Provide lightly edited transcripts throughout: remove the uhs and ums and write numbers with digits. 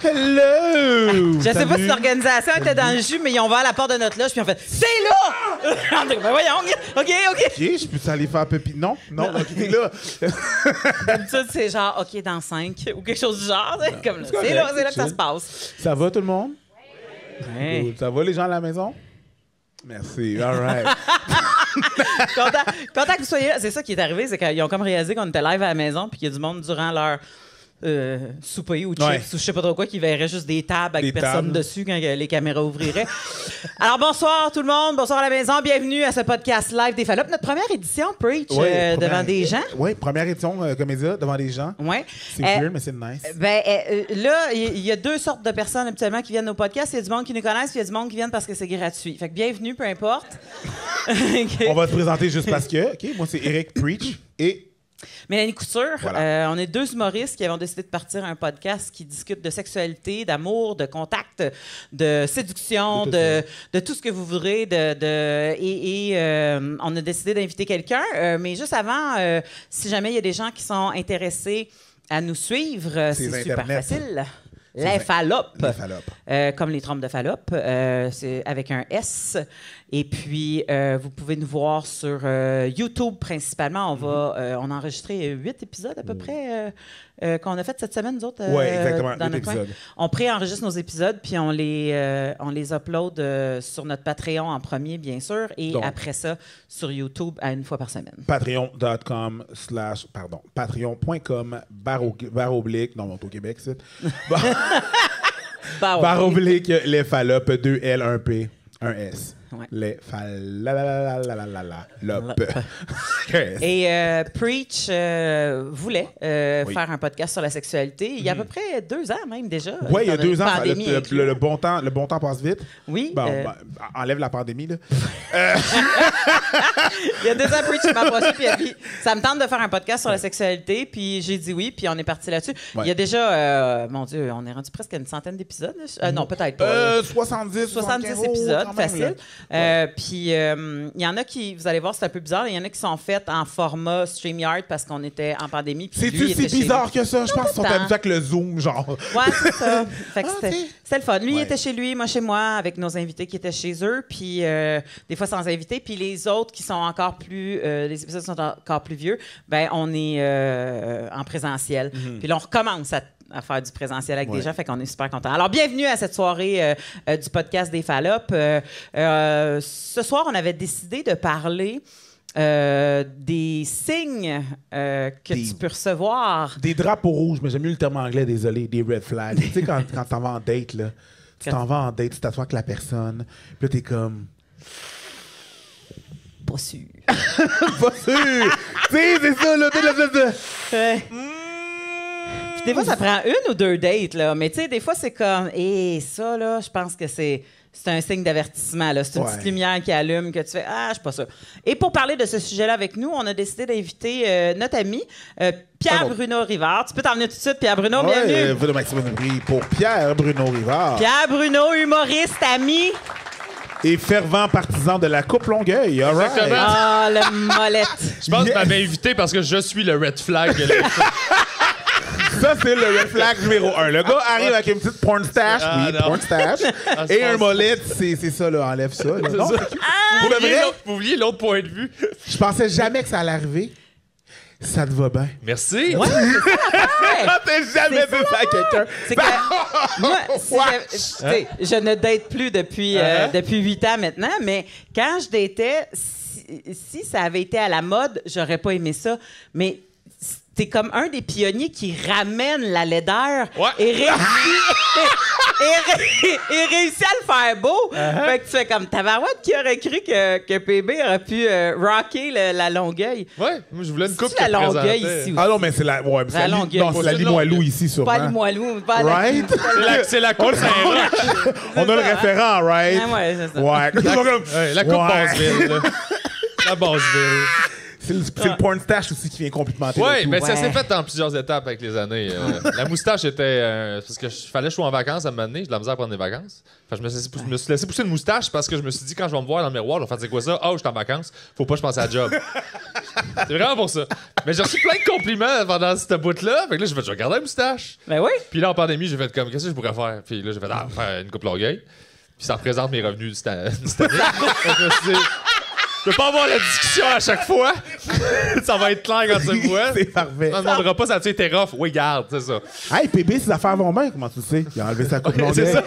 Hello! Je sais pas si l'organisation était dans le jus, mais ils ont ouvert la porte de notre loge puis ils ont fait « C'est là! » On dit « Ben voyons, OK. OK, je peux aller faire pipi? Non, OK, t'es là. D'habitude, c'est genre « OK, dans 5 » ou quelque chose du genre. Comme là, c'est là que ça se passe. Ça va tout le monde? Ouais. Cool. Ça va les gens à la maison? Merci, all right. Content que vous soyez là. C'est ça qui est arrivé, c'est qu'ils ont comme réalisé qu'on était live à la maison puis qu'il y a du monde durant leur souper ou chips ou je sais pas trop quoi qui verrait juste des tables avec personne dessus quand les caméras ouvriraient. Alors bonsoir tout le monde, bonsoir à la maison, bienvenue à ce podcast live des Fallops, notre première édition Preach devant des gens. Oui, première édition comédia devant des gens. Ouais. C'est weird mais c'est nice. Là, il y a deux sortes de personnes habituellement qui viennent au podcast, il y a du monde qui nous connaissent, puis il y a du monde qui viennent parce que c'est gratuit. Fait que bienvenue, peu importe. On va se présenter juste parce que. OK, moi c'est Eric Preach et Mélanie Couture, voilà. On est deux humoristes qui avons décidé de partir un podcast qui discute de sexualité, d'amour, de contact, de séduction, de tout ce que vous voudrez. On a décidé d'inviter quelqu'un. Mais juste avant, si jamais il y a des gens qui sont intéressés à nous suivre, c'est super facile. Les Fallops. Comme les trompes de Fallope, c'est avec un S. Et puis, vous pouvez nous voir sur YouTube principalement. On a enregistré 8 épisodes à peu près qu'on a fait cette semaine, nous autres. Oui, exactement, dans 8 épisodes. On pré-enregistre nos épisodes, puis on les upload sur notre Patreon en premier, bien sûr, et donc, après ça, sur YouTube à une fois par semaine. Patreon.com//oblique. Non, on est au Québec, c'est. /oblique, les Fallops, 2 L, 1 P, 1 S. Ouais. Les Fallops. Et Preach voulait faire un podcast sur la sexualité il y a à peu près 2 ans même déjà. Oui, il y a 2 ans. Le bon temps passe vite. Oui. Enlève la pandémie, là. Il y a 2 ans, Preach m'a approché puis il a dit « Ça me tente de faire un podcast sur la sexualité. » Puis j'ai dit oui, puis on est parti là-dessus. Ouais. Il y a déjà, mon Dieu, on est rendu presque à une centaine d'épisodes. Non, peut-être pas. 70 épisodes, facile. Puis il y en a qui, vous allez voir, c'est un peu bizarre. Il y en a qui sont faits en format StreamYard parce qu'on était en pandémie. C'est-tu si bizarre que ça? Je pense qu'ils sont habitués avec le Zoom, genre. Ouais, c'est ça. Fait que c'était le fun. Lui, il était chez lui, moi chez moi, avec nos invités qui étaient chez eux. Puis des fois sans invités. Puis les autres qui sont encore plus... les épisodes sont encore plus vieux, ben on est en présentiel. Puis là, on recommence à faire du présentiel avec des gens, fait qu'on est super contents. Alors, bienvenue à cette soirée du podcast des Fallops. Ce soir, on avait décidé de parler des signes que tu peux recevoir. Des drapeaux rouges, mais j'aime mieux le terme anglais, désolé, des red flags. Tu sais, quand tu t'en vas en date, là, tu t'assois avec la personne, puis là, t'es comme... Pas sûr. Pas sûr! Tu sais, c'est ça, là, Des fois, ça prend 1 ou 2 dates, là. Mais tu sais, des fois, c'est comme... ça, là, je pense que c'est un signe d'avertissement, là. C'est une petite lumière qui allume, que tu fais « Ah, je suis pas ça ». Et pour parler de ce sujet-là avec nous, on a décidé d'inviter notre ami Pierre-Bruno Rivard. Tu peux t'emmener tout de suite, Pierre-Bruno, bienvenue. Vous de Maxime Brie pour Pierre-Bruno Rivard. Pierre-Bruno, humoriste, ami. Et fervent partisan de la Coupe Longueuil. All right. Ah, le molette. Je pense que tu m'avais invité parce que je suis le red flag. Ça, c'est le red flag numéro 1. Le gars arrive avec une petite porn stash. Porn stash. Et un molette, c'est ça, là. Enlève ça. Là. Non, vous oubliez l'autre point de vue. Je pensais jamais que ça allait arriver. Ça te va bien. Merci. Ouais, t'as jamais dit ça à quelqu'un. C'est que moi, je ne date plus depuis 8 ans maintenant, mais quand je datais, si ça avait été à la mode, j'aurais pas aimé ça. Mais t'es comme un des pionniers qui ramène la laideur et réussit à le faire beau. Fait que tu fais comme tabarouette, qui aurait cru que PB aurait pu rocker la Longueuil. Ouais, moi je voulais une coupe la Longueuil ici aussi. Ah non, mais c'est la Longueuil. Non, c'est la Limoilou ici sûrement. Pas Limoilou, pas right? C'est la coupe Saint-Roch. On a le référent, right? Ouais, c'est ça. Ouais. La coupe Basseville. La Basseville. C'est le porn stash aussi qui vient complètement. Oui, mais ça s'est fait en plusieurs étapes avec les années. La moustache était... parce que fallait que je sois en vacances à un moment donné. J'ai de la misère à prendre des vacances. Enfin, je me suis laissé pousser une moustache parce que je me suis dit, quand je vais me voir dans le miroir, je vais faire, c'est quoi ça? Oh, je suis en vacances. Faut pas que je pense à la job. C'est vraiment pour ça. Mais j'ai reçu plein de compliments pendant cette bout-là. Fait que là, j'ai fait, je vais garder la moustache. Ben oui. Puis là, en pandémie, j'ai fait comme, qu'est-ce que je pourrais faire? Puis là, j'ai fait, faire une coupe longueuil. Puis ça représente mes revenus cette année. Je peux pas avoir la discussion à chaque fois. Ça va être clair quand tu me vois. C'est parfait. On ne demandera pas ça, tu sais, t'es rough. Oui, garde, c'est ça. Hey, PB, ses affaires vont bien, comment tu sais? Il a enlevé sa coupe longue. c'est ça.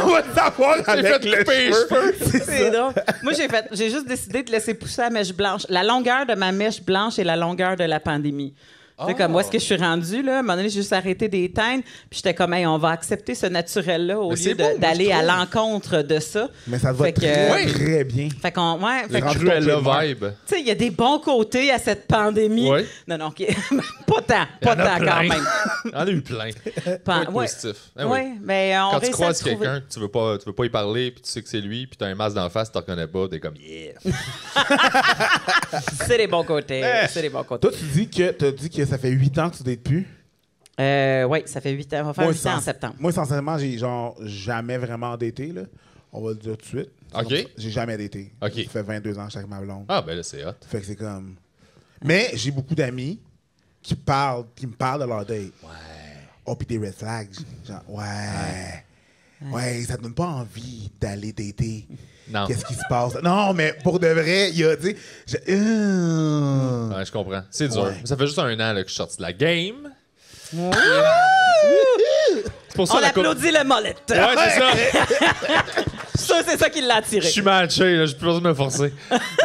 On va le savoir avec fait le couper les cheveux. C'est drôle. Moi, j'ai juste décidé de laisser pousser la mèche blanche. La longueur de ma mèche blanche et la longueur de la pandémie. Tu sais, comme où est-ce que je suis rendue, là? À un moment donné, j'ai juste arrêté d'éteindre. Puis j'étais comme, hey, on va accepter ce naturel-là au lieu d'aller à l'encontre de ça. Mais ça te va très bien. Fait qu'on, ouais. C'est Cruella vibe. Tu sais, il y a des bons côtés à cette pandémie. Oui. Non, OK. pas tant quand même. Il y en a eu plein. Positif. Oui, mais on quand tu croises trouver... quelqu'un, tu veux pas y parler, puis tu sais que c'est lui, puis t'as un masque d'en face, tu te reconnais pas, t'es comme, yeah. C'est les bons côtés. C'est les bons côtés. Toi, t'as dit que ça fait 8 ans que tu dates plus. Oui, ça fait 8 ans. On va faire 8 ans en septembre. Moi, sincèrement, j'ai genre jamais vraiment daté, là. On va le dire tout de suite. OK. J'ai jamais daté. OK. Ça fait 22 ans chaque ma blonde. Ah, ben là, c'est hot. Fait que c'est comme... Mais j'ai beaucoup d'amis qui me parlent de leur date. Ouais. Oh, puis des red flags. Genre, ouais, ça te donne pas envie d'aller dater. Non. Qu'est-ce qui se passe? Non, mais pour de vrai, il y a, tu sais... Ouais, je comprends. C'est dur. Ouais. Ça fait juste 1 an là, que je suis sorti de la game. C'est pour ça, on applaudit le mollet. Ouais, c'est ça. Ça, c'est ça qui l'a attiré. Je suis matché, là. Je peux pas me forcer.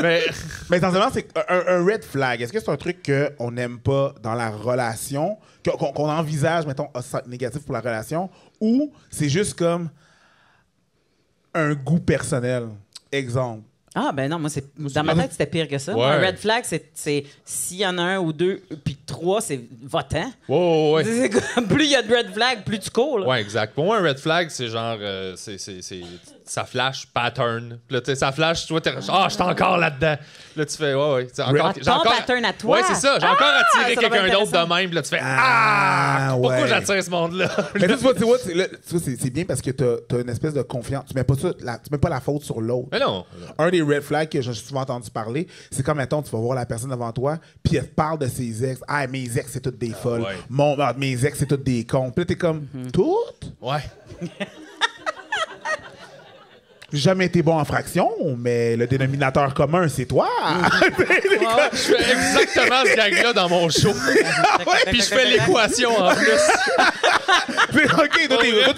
Mais essentiellement, c'est un red flag. Est-ce que c'est un truc qu'on n'aime pas dans la relation, qu'on envisage, mettons, négatif pour la relation, ou c'est juste comme un goût personnel? Exemple. Ah, ben non, moi, dans ma tête, c'était pire que ça. Ouais. Un red flag, c'est s'il y en a un ou deux, puis 3, c'est votant. ouais. C'est comme, plus il y a de red flag, plus tu cours. Là. Ouais, exact. Pour moi, un red flag, c'est genre, ça flash pattern. Puis là, tu sais, ça flash, toi, je suis encore là-dedans. Là, tu fais, ouais. Ton pattern à toi. Ouais, c'est ça. J'ai encore attiré ça doit quelqu'un être d'autre de même. Puis là, tu fais, pourquoi j'attire ce monde-là? Mais tu vois, c'est bien parce que t'as une espèce de confiance. Tu mets pas la faute sur l'autre. Mais non. Un des red flags que j'ai souvent entendu parler, c'est comme, mettons, tu vas voir la personne devant toi, puis elle te parle de ses ex. Ah, mes ex, c'est toutes des folles. Ouais. Mes ex, c'est toutes des cons. Puis là, t'es comme, toutes? Ouais. J'ai jamais été bon en fraction, mais le dénominateur commun, c'est toi. Je fais exactement ce gag-là dans mon show. Puis je fais l'équation en plus. OK,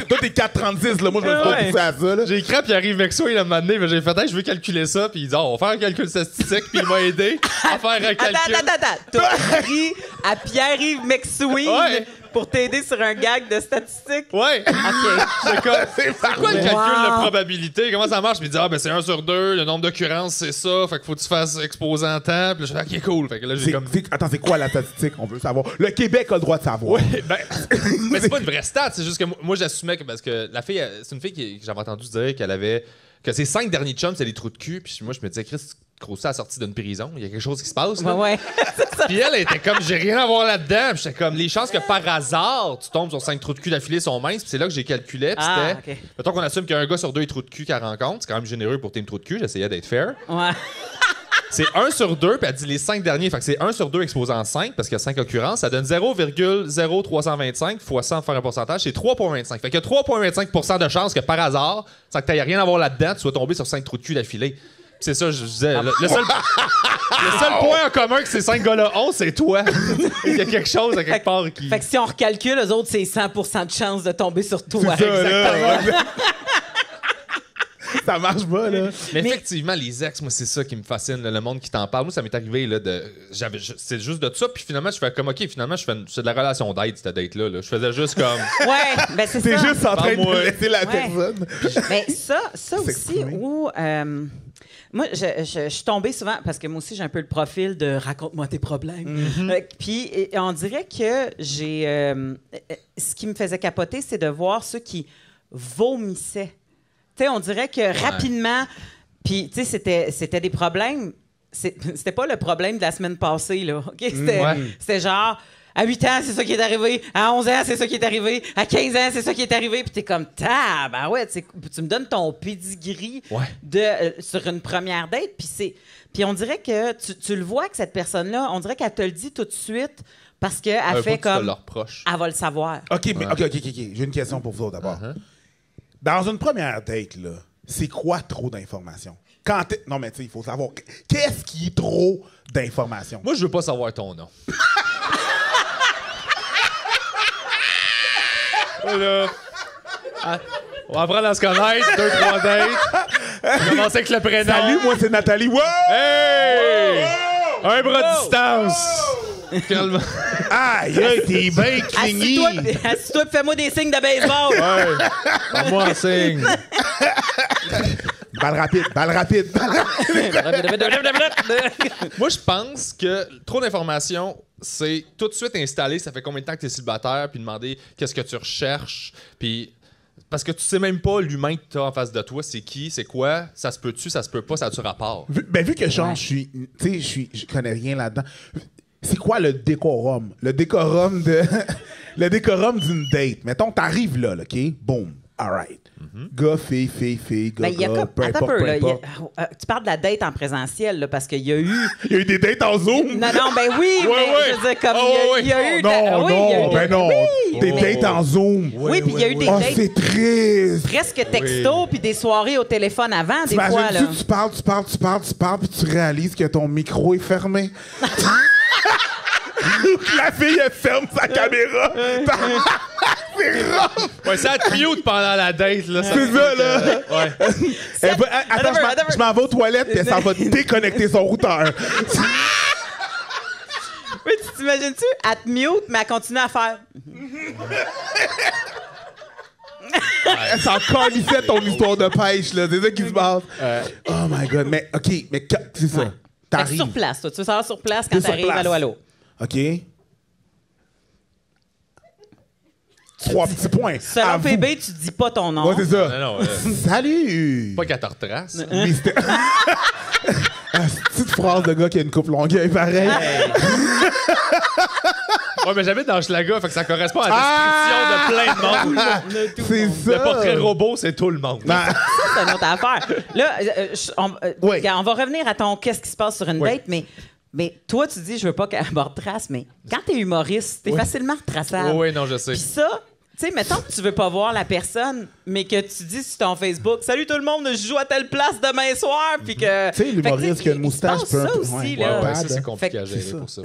toi, t'es 4,36. Là. Moi, je me suis pas poussé à ça. Là. J'ai écrit à Pierre-Yves Mexoui, il m'a demandé, mais j'ai fait, je veux calculer ça. Puis il dit, on va faire un calcul statistique. Puis il m'a aidé à faire un calcul. Attends. T'as écrit à Pierre-Yves Mexoui pour t'aider sur un gag de statistiques? Ouais. OK. C'est quoi le calcul de probabilité? Comment ça marche? Puis il dit, c'est 1/2, le nombre d'occurrences, c'est ça. Fait qu'il faut que tu fasses exposer en temps. Puis là, je fais, OK, cool. Fait que là, j'ai comme... Attends, c'est quoi la statistique? On veut savoir. Le Québec a le droit de savoir. Ouais, mais c'est pas une vraie stat. C'est juste que moi, j'assumais que parce que la fille, c'est une fille que j'avais entendu dire qu'elle avait... que ses 5 derniers chums, c'est des trous de cul. Puis moi, je me disais, Chris, Crousset a sorti d'une prison. Il y a quelque chose qui se passe. Là. Ouais. Puis elle était comme, j'ai rien à voir là-dedans. Puis j'étais comme, les chances que par hasard, tu tombes sur 5 trous de cul d'affilée sont minces. Puis c'est là que j'ai calculé. Puis c'était. OK. Mettons qu'on assume qu'il y a un gars sur 2 trous de cul qu'elle rencontre. C'est quand même généreux pour tes trous de cul. J'essayais d'être fair. Ouais. C'est 1/2, puis elle dit les 5 derniers. Fait que c'est 1/2 exposant 5, parce qu'il y a 5 occurrences. Ça donne 0,0325 fois 100 pour faire un pourcentage. C'est 3,25. Fait qu'il y a 3,25% de chances que par hasard, sans que tu n'aies rien à voir là-dedans, tu sois tombé sur 5 trous de cul d'affilée. C'est ça, je disais. Le seul point en commun que ces 5 gars-là ont, c'est toi. Il y a quelque chose à quelque part qui. Fait que si on recalcule, eux autres, c'est 100% de chance de tomber sur toi. C'est ça, exactement. Là, ça marche pas, là. Mais effectivement, les ex, moi, c'est ça qui me fascine, là, le monde qui t'en parle. Moi, ça m'est arrivé, là, c'est juste de ça, puis finalement, je fais comme, OK, finalement, c'est de la relation d'aide, cette date-là. Là. Je faisais juste comme... Ouais, ben c'est ça. T'es juste en train de laisser la personne. Mais ça aussi, où... moi, je suis tombée souvent, parce que moi aussi, j'ai un peu le profil de « raconte-moi tes problèmes Puis on dirait que j'ai... ce qui me faisait capoter, c'est de voir ceux qui vomissaient. Tu sais, on dirait que rapidement... Puis, tu sais, c'était des problèmes... C'était pas le problème de la semaine passée, là. Okay? C'était genre... À 8 ans, c'est ça qui est arrivé. À 11 ans, c'est ça qui est arrivé. À 15 ans, c'est ça qui est arrivé. Puis t'es comme, ben ouais, tu me donnes ton pedigree sur une première date. Puis on dirait que tu le vois que cette personne-là, on dirait qu'elle te le dit tout de suite parce qu'elle fait comme... Elle va le savoir. OK. J'ai une question pour vous autres d'abord. Dans une première date, là, c'est quoi trop d'informations? Non, mais tu sais, il faut savoir. Qu'est-ce qui est trop d'informations? Moi, je veux pas savoir ton nom. Voilà. On va apprendre à se connaître, 2-3 dates. On va commencer avec le prénom. Salut, moi, c'est Nathalie. Wow! Hey! Un bras de distance. Calme. Aïe, t'es bien cligny. Assis-toi et fais-moi des signes de baseball. Ouais. Fais-moi un signe. Balle rapide. Moi, je pense que trop d'informations, c'est tout de suite installé. Ça fait combien de temps que tu es célibataire, puis demander qu'est-ce que tu recherches, puis... Parce que tu sais même pas l'humain que tu as en face de toi, c'est qui, c'est quoi, ça se peut-tu, ça se peut pas, ça a-tu rapport? Vu que je connais rien là-dedans. C'est quoi le décorum? Le décorum d'une date. Mettons, t'arrives là, OK? Boom. All right. Gars, fille, gars, peu importe. Tu parles de la date en présentiel, là, parce qu'il y a eu... Il y a eu des dates en Zoom? Non, mais oui, je veux dire, comme il y a eu... Non, des dates en Zoom. Oui, puis il y a eu des dates... c'est triste. Presque texto, puis des soirées au téléphone avant, des fois, là. Tu parles, puis tu réalises que ton micro est fermé. La fille, elle ferme sa caméra. C'est rough. Ouais, ça te mute pendant la date, là. C'est ça, là. Ouais. Attends, je m'en vais aux toilettes, puis ça va déconnecter son routeur. Oui, tu t'imagines-tu? Elle te mute, mais elle continue à faire. Elle s'en calissait ton histoire de pêche, là. C'est ça qui se passe. Oh my God. Mais, OK, mais c'est ça. Ouais. T'arrives. Sur place, toi. Tu veux savoir sur place quand t'arrives. Allô. OK. 3 petits points. Selon PB, tu dis pas ton nom. Ouais, c'est ça. Non, Salut! pas qu'elle te retrace. Mais c'était... petite phrase de gars qui a une coupe longueuil, pareil. Ouais, mais j'habite dans Hochelaga, fait que ça correspond à la description de plein de monde. C'est ça. Le portrait robot, c'est tout le monde. Ça, c'est une autre affaire. Là, on va revenir à ton qu'est-ce qui se passe sur une date, mais toi, tu dis, je veux pas qu'elle me retrace, mais quand t'es humoriste, t'es facilement retraçable. Oui, non, je sais. Puis ça, tu sais, mettons que tu veux pas voir la personne, mais que tu dis sur ton Facebook, salut tout le monde, je joue à telle place demain soir, puis que. Tu sais, l'humoriste qui a une moustache peut ça aussi, là. Ouais, ça, c'est compliqué à gérer pour ça.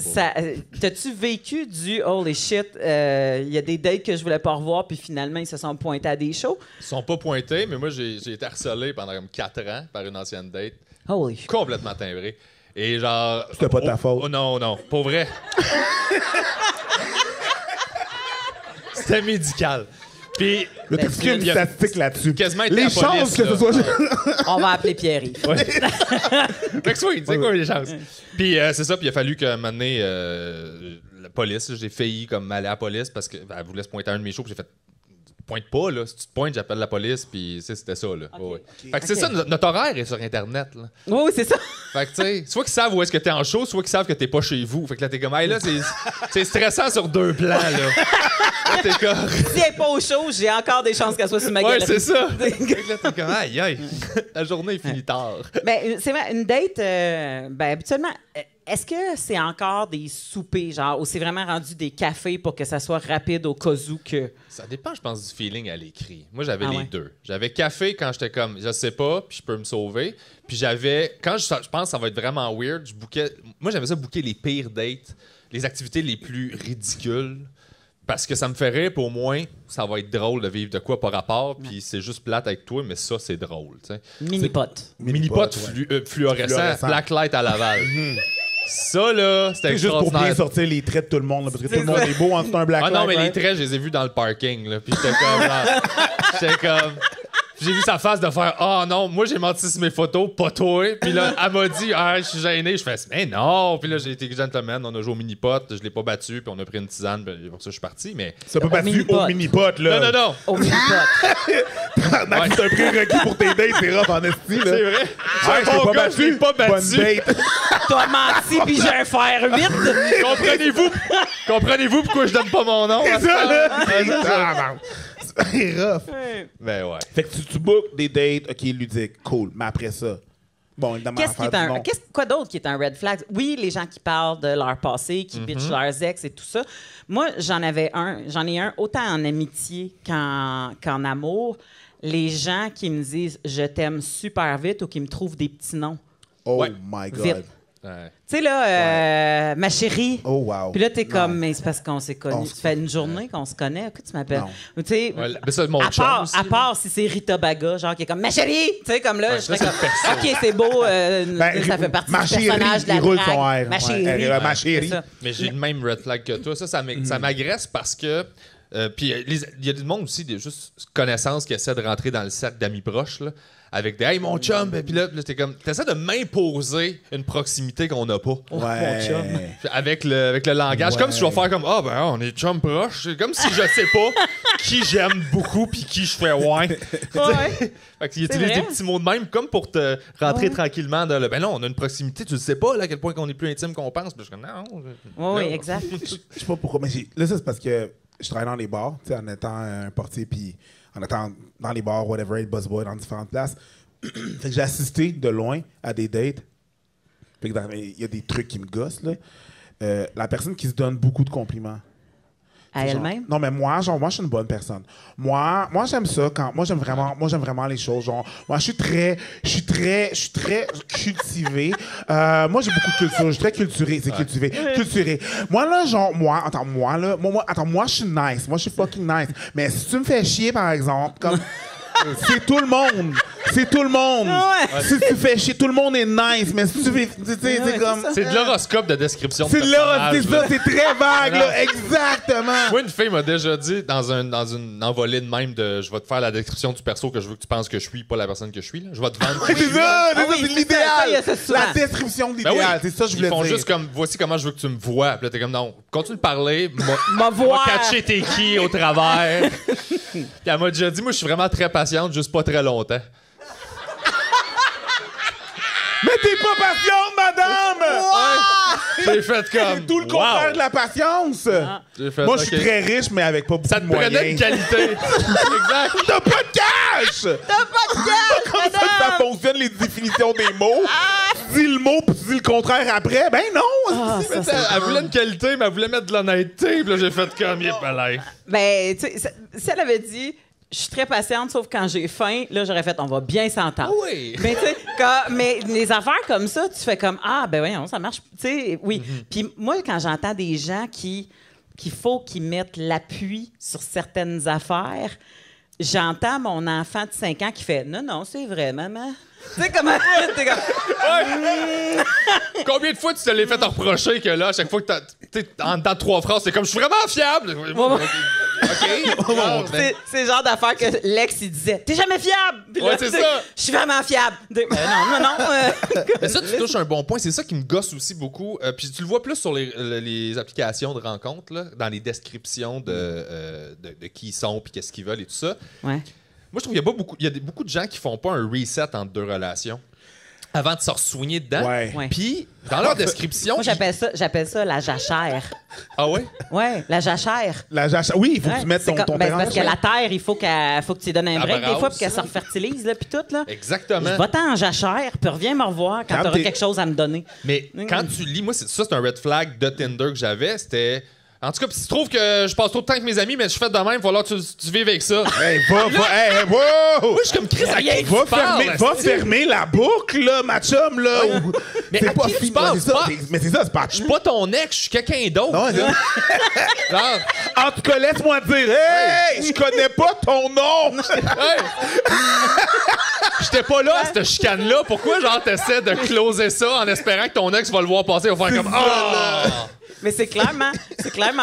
T'as-tu vécu du holy shit, il y a des dates que je voulais pas revoir, puis finalement, ils se sont pointés à des shows? Ils sont pas pointés, mais moi, j'ai été harcelé pendant comme 4 ans par une ancienne date. Holy shit. Complètement timbré. Et genre. C'était pas ta faute. Oh, non, pas vrai. C'était médical. Puis. Je vais t'expliquer une statistique là-dessus. Quasiment les chances que ce soit. On va appeler Pierre-Yves. Ouais. Fait que c'est quoi les chances? Puis c'est ça, puis il a fallu que maintenant, la police, j'ai failli comme aller à la police parce qu'elle voulait se pointer à un de mes shows, puis j'ai fait. Pointe pas, là. Si tu te pointes, j'appelle la police, puis c'était ça, là. Okay. Ouais. Fait que c'est ça, notre horaire est sur Internet, là. Oui, c'est ça. Fait que, tu sais, soit qu'ils savent où est-ce que t'es en show, soit qu'ils savent que t'es pas chez vous. Fait que là, t'es comme, hey, là, c'est stressant sur 2 plans, là. Là, t'es comme. Si elle est pas au show, j'ai encore des chances qu'elle soit sur ma galerie. Ouais, c'est ça. Fait que là, t'es comme, aïe, la journée est finie tard. Mais c'est vrai, une date, habituellement. Est-ce que c'est encore des soupers, genre, ou c'est vraiment rendu des cafés pour que ça soit rapide au cas où que... Ça dépend, je pense, du feeling à l'écrit. Moi, j'avais les deux. J'avais café quand j'étais comme, je sais pas, puis je peux me sauver. Puis j'avais, quand je pense que ça va être vraiment weird, moi, j'aimais ça booker les pires dates, les activités les plus ridicules. Parce que ça me fait rire, puis au moins, ça va être drôle de vivre de quoi par rapport, puis c'est juste plate avec toi, mais ça, c'est drôle. Mini-pot. Mini-pot fluorescent, blacklight à Laval. Ça, là, c'était juste pour bien sortir les traits de tout le monde, là, parce que tout le monde est beau en un black. Ah non, mais les traits, je les ai vus dans le parking, là. Puis j'étais comme. J'ai vu sa face de faire « Ah non, moi j'ai menti sur mes photos, pas toi. » Puis là, elle m'a dit « Ah, je suis gêné. » Je fais « Mais non. » Puis là, j'ai été gentleman, on a joué au mini-pot, je l'ai pas battu, puis on a pris une tisane, puis pour ça, je suis parti. Mais... Ça peut pas battu au mini-pot, là. Non. Au mini-pot. C'est un prérequis pour tes dates, c'est rough en esti, là. C'est vrai. Ouais, je t'ai gars, je l'ai pas battu. Bonne date. T'as menti, puis j'ai un fer 8. Comprenez-vous pourquoi je donne pas mon nom? C'est ça, là. C'est rough. Ben ouais. Fait que tu bookes des dates, OK, ludiques, cool. Mais après ça, bon, évidemment, quoi d'autre qui est un red flag? Oui, les gens qui parlent de leur passé, qui bitchent leurs ex et tout ça. Moi, j'en ai un autant en amitié qu'en amour. Les gens qui me disent « je t'aime super vite » ou qui me trouvent des petits noms. Oh ouais. my God. Ouais. Tu sais, là, ma chérie. Oh, wow. Puis là, t'es comme, mais c'est parce qu'on s'est connus. Ça fait une journée qu'on se connaît. Que tu m'appelles? Tu sais, mais ça, mon chum aussi, à part si c'est Rita Baga, genre, qui est comme, ma chérie! Tu sais, comme là, je serais comme, OK, c'est beau, ça fait partie du personnage de la drague. Ma chérie. Ma chérie. Mais j'ai le même red flag que toi. Ça m'agresse parce que. Puis il y a du monde aussi, juste connaissances qui essaient de rentrer dans le cercle d'amis proches, là, avec des « Hey, mon chum! » Puis là t'es comme... T'essaies de m'imposer une proximité qu'on n'a pas. Ouais. Mon chum. Avec le langage. Comme si je vais faire comme « Ah, ben, on est chum proche. » C'est comme si je sais pas qui j'aime beaucoup puis qui je fais « Ouais. » Fait qu'il utilise des petits mots de même comme pour te rentrer tranquillement dans le « Ben non, on a une proximité. Tu le sais pas, là, à quel point qu'on est plus intime qu'on pense. » Puis je suis comme « Non. » Oui, exact. Je sais pas pourquoi, mais là, ça, c'est parce que je travaille dans les bars, tu sais, en étant un portier, puis en étant dans les bars, whatever, buzzboy dans différentes places. Fait que j'ai assisté de loin à des dates. Fait que il y a des trucs qui me gossent, là. La personne qui se donne beaucoup de compliments. À elle-même? Non, mais moi, je suis une bonne personne. Moi j'aime ça moi j'aime vraiment les choses. Genre, moi, je suis très cultivé. Moi, j'ai beaucoup de culture. Je suis très culturé. C'est cultivé. Culturé. Moi, là, moi, je suis nice. Moi, je suis fucking nice. Mais si tu me fais chier, par exemple, comme... C'est tout le monde. C'est tout le monde. Ouais. Si tu fais chier, tout le monde est nice, mais si tu fais. C'est comme. C'est de l'horoscope de description. C'est de l'horoscope, c'est ça, c'est très vague, là. Exactement. Moi, une fille m'a déjà dit dans une envolée de même de je vais te faire la description du perso que je veux que tu penses que je suis, pas la personne que je suis. Là. Je vais te vendre. C'est ça, c'est l'idéal. La description de l'idéal, c'est ça que je voulais dire. Ils font juste comme voici comment je veux que tu me vois. Puis là, t'es comme non, continue de parler, m'a catcher t'es qui au travers. Puis elle m'a déjà dit, moi, je suis vraiment très patiente, juste pas très longtemps. Mais t'es pas patiente, madame! Ouais. J'ai fait comme. C'est tout le contraire de la patience! Moi, je suis très riche, mais avec pas beaucoup de moyens. Ça te prenait une qualité. Exact. T'as pas de cash! T'as pas de cash! Comme ça fonctionne, les définitions des mots. Tu dis le mot, puis tu dis le contraire après. Ben non! Elle voulait une qualité, mais elle voulait mettre de l'honnêteté. Puis là, j'ai fait comme, il est palais. Ben, tu sais, si elle avait dit. Je suis très patiente, sauf quand j'ai faim, là, j'aurais fait, on va bien s'entendre. Oui. Mais, tu sais, mais les affaires comme ça, tu fais comme, ah, ben oui, ça marche. Tu sais, oui. Puis moi, quand j'entends des gens qu'il faut qu'ils mettent l'appui sur certaines affaires, j'entends mon enfant de 5 ans qui fait, non, c'est vrai, maman. Tu sais, comment. T'es comme. Combien de fois tu te l'es fait reprocher que là, à chaque fois que t'es en dedans de 3 phrases, c'est comme, je suis vraiment fiable. OK. C'est le genre d'affaire que l'ex, il disait, t'es jamais fiable. Puis ouais, là, c'est ça. Je suis vraiment fiable. Non. Mais ça, tu touches un bon point. C'est ça qui me gosse aussi beaucoup. Puis tu le vois plus sur les applications de rencontres, là, dans les descriptions de qui ils sont puis qu'est-ce qu'ils veulent et tout ça. Ouais. Moi, je trouve qu'il y a beaucoup de gens qui font pas un reset entre 2 relations avant de se ressouigner dedans. Ouais. Puis, dans leur description... Moi, j'appelle ça la jachère. Ah ouais? Ouais, la jachère. La jachère. Oui, il faut que tu mettes ton terrain. Parce que la terre, il faut que tu lui donnes un break des fois pour qu'elle se refertilise, là, puis tout, là. Exactement. Je va-t'en en jachère, puis reviens me revoir quand t'auras quelque chose à me donner. Mais quand tu lis... Moi, ça, c'est un red flag de Tinder que j'avais. C'était... En tout cas, si tu trouves que je passe trop de temps avec mes amis, mais je fais de même, il va falloir que tu vives avec ça. Hey, wow! Moi, je suis comme Chris, à qui tu parles? Va fermer la boucle, là, ma chum, là. Mais c'est à pas qui tu fini. parles? Mais c'est ça, c'est pas... Je suis pas ton ex, je suis quelqu'un d'autre. Non, genre... En tout cas, laisse-moi te dire, hey, je connais pas ton nom. J'étais pas là à cette chicane-là. Pourquoi, genre, t'essaies de closer ça en espérant que ton ex va le voir passer et va faire comme... Ah! Mais c'est clairement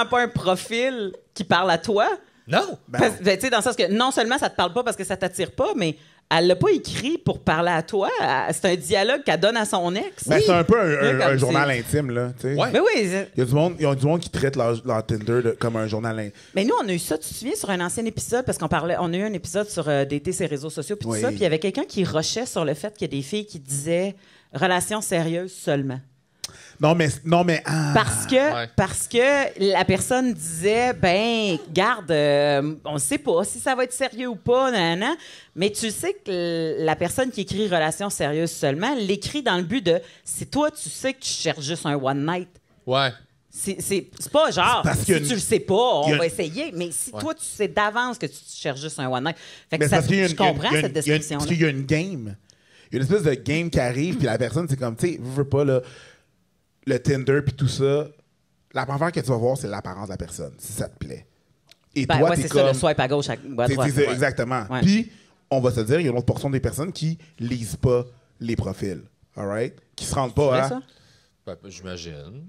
pas un profil qui parle à toi. Non. Tu sais, dans le sens que non seulement ça te parle pas parce que ça t'attire pas, mais elle l'a pas écrit pour parler à toi. C'est un dialogue qu'elle donne à son ex. Ben, c'est un peu un Comme journal intime, là. Tu sais. Ouais. Mais oui. Il y a du monde qui traite leur Tinder comme un journal intime. Mais nous, on a eu ça, tu te souviens, sur un ancien épisode, parce on a eu un épisode sur d'été ses réseaux sociaux, puis tout ça, puis il y avait quelqu'un qui rushait sur le fait qu'il y a des filles qui disaient « relation sérieuse seulement ». Non, mais Parce que la personne disait, ben, garde, on ne sait pas si ça va être sérieux ou pas, nanana, mais tu sais que la personne qui écrit relation sérieuse seulement l'écrit dans le but de, c'est toi, tu sais que tu cherches juste un one night. Ouais. C'est pas genre, si tu le sais pas, on va essayer, mais si toi, tu sais d'avance que tu cherches juste un one night. Fait que je comprends cette description-là. Parce qu'il y a une game. Il y a une espèce de game qui arrive, puis la personne, c'est comme, tu sais, veux pas, là, le Tinder puis tout ça, la première affaire que tu vas voir, c'est l'apparence de la personne, si ça te plaît. Et ben, toi, ouais, t'es c'est comme... ça, le swipe à gauche, à droite. Exactement. Ouais. Puis, on va se dire, il y a une autre portion des personnes qui lisent pas les profils, all right? Qui se rendent pas à... ça? Ben, j'imagine.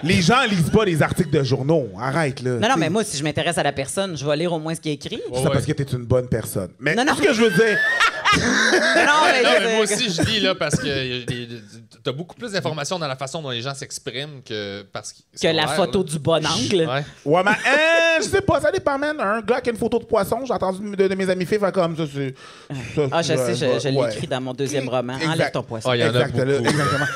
Les gens lisent pas les articles de journaux. Arrête, là. Non, mais moi, si je m'intéresse à la personne, je vais lire au moins ce qui est écrit. C'est parce que t'es une bonne personne. Mais Non, ce que je veux dire... mais moi aussi, je lis là, parce que t'as beaucoup plus d'informations dans la façon dont les gens s'expriment que la photo du bon angle. Ouais, mais je sais pas, ça dépend, man. Un gars qui a une photo de poisson, j'ai entendu de mes amis filles faire comme ça. Je l'ai écrit dans mon deuxième roman. Enlève ton poisson. Il y en a beaucoup. Exactement.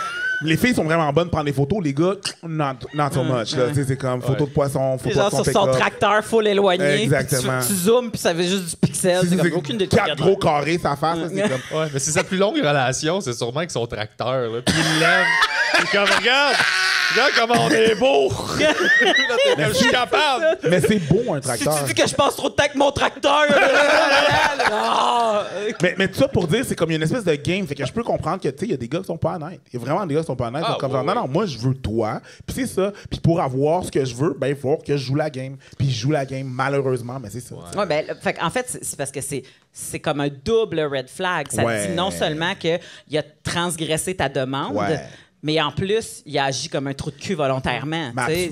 Les filles sont vraiment bonnes pour prendre des photos, les gars, not so much. Là. C'est comme photo de poisson, photo genre de son sur son pick-up. tracteur full éloigné. Exactement. Tu zoomes, puis ça fait juste du pixel. C'est comme aucune de 4 gros carrés, ça face. C'est comme... Ouais, mais c'est sa plus longue relation, c'est sûrement avec son tracteur. Là. Puis il l'aime. C'est comme, regarde comment on est beau! Je suis capable! Mais c'est beau, un tracteur. Si tu dis que je passe trop de temps avec mon tracteur... mais tout ça pour dire, c'est comme une espèce de game. Fait que je peux comprendre que, tu sais, il y a des gars qui sont pas honnêtes. Il y a vraiment des gars qui sont pas honnêtes. Comme genre, non, moi, je veux toi. Puis c'est ça. Puis pour avoir ce que je veux, ben, il faut que je joue la game. Puis je joue la game, malheureusement, mais c'est ça. Ouais, ben, en fait, c'est parce que c'est comme un double red flag. Ça dit non seulement qu'il a transgressé ta demande, mais en plus, il agit comme un trou de cul volontairement. Tu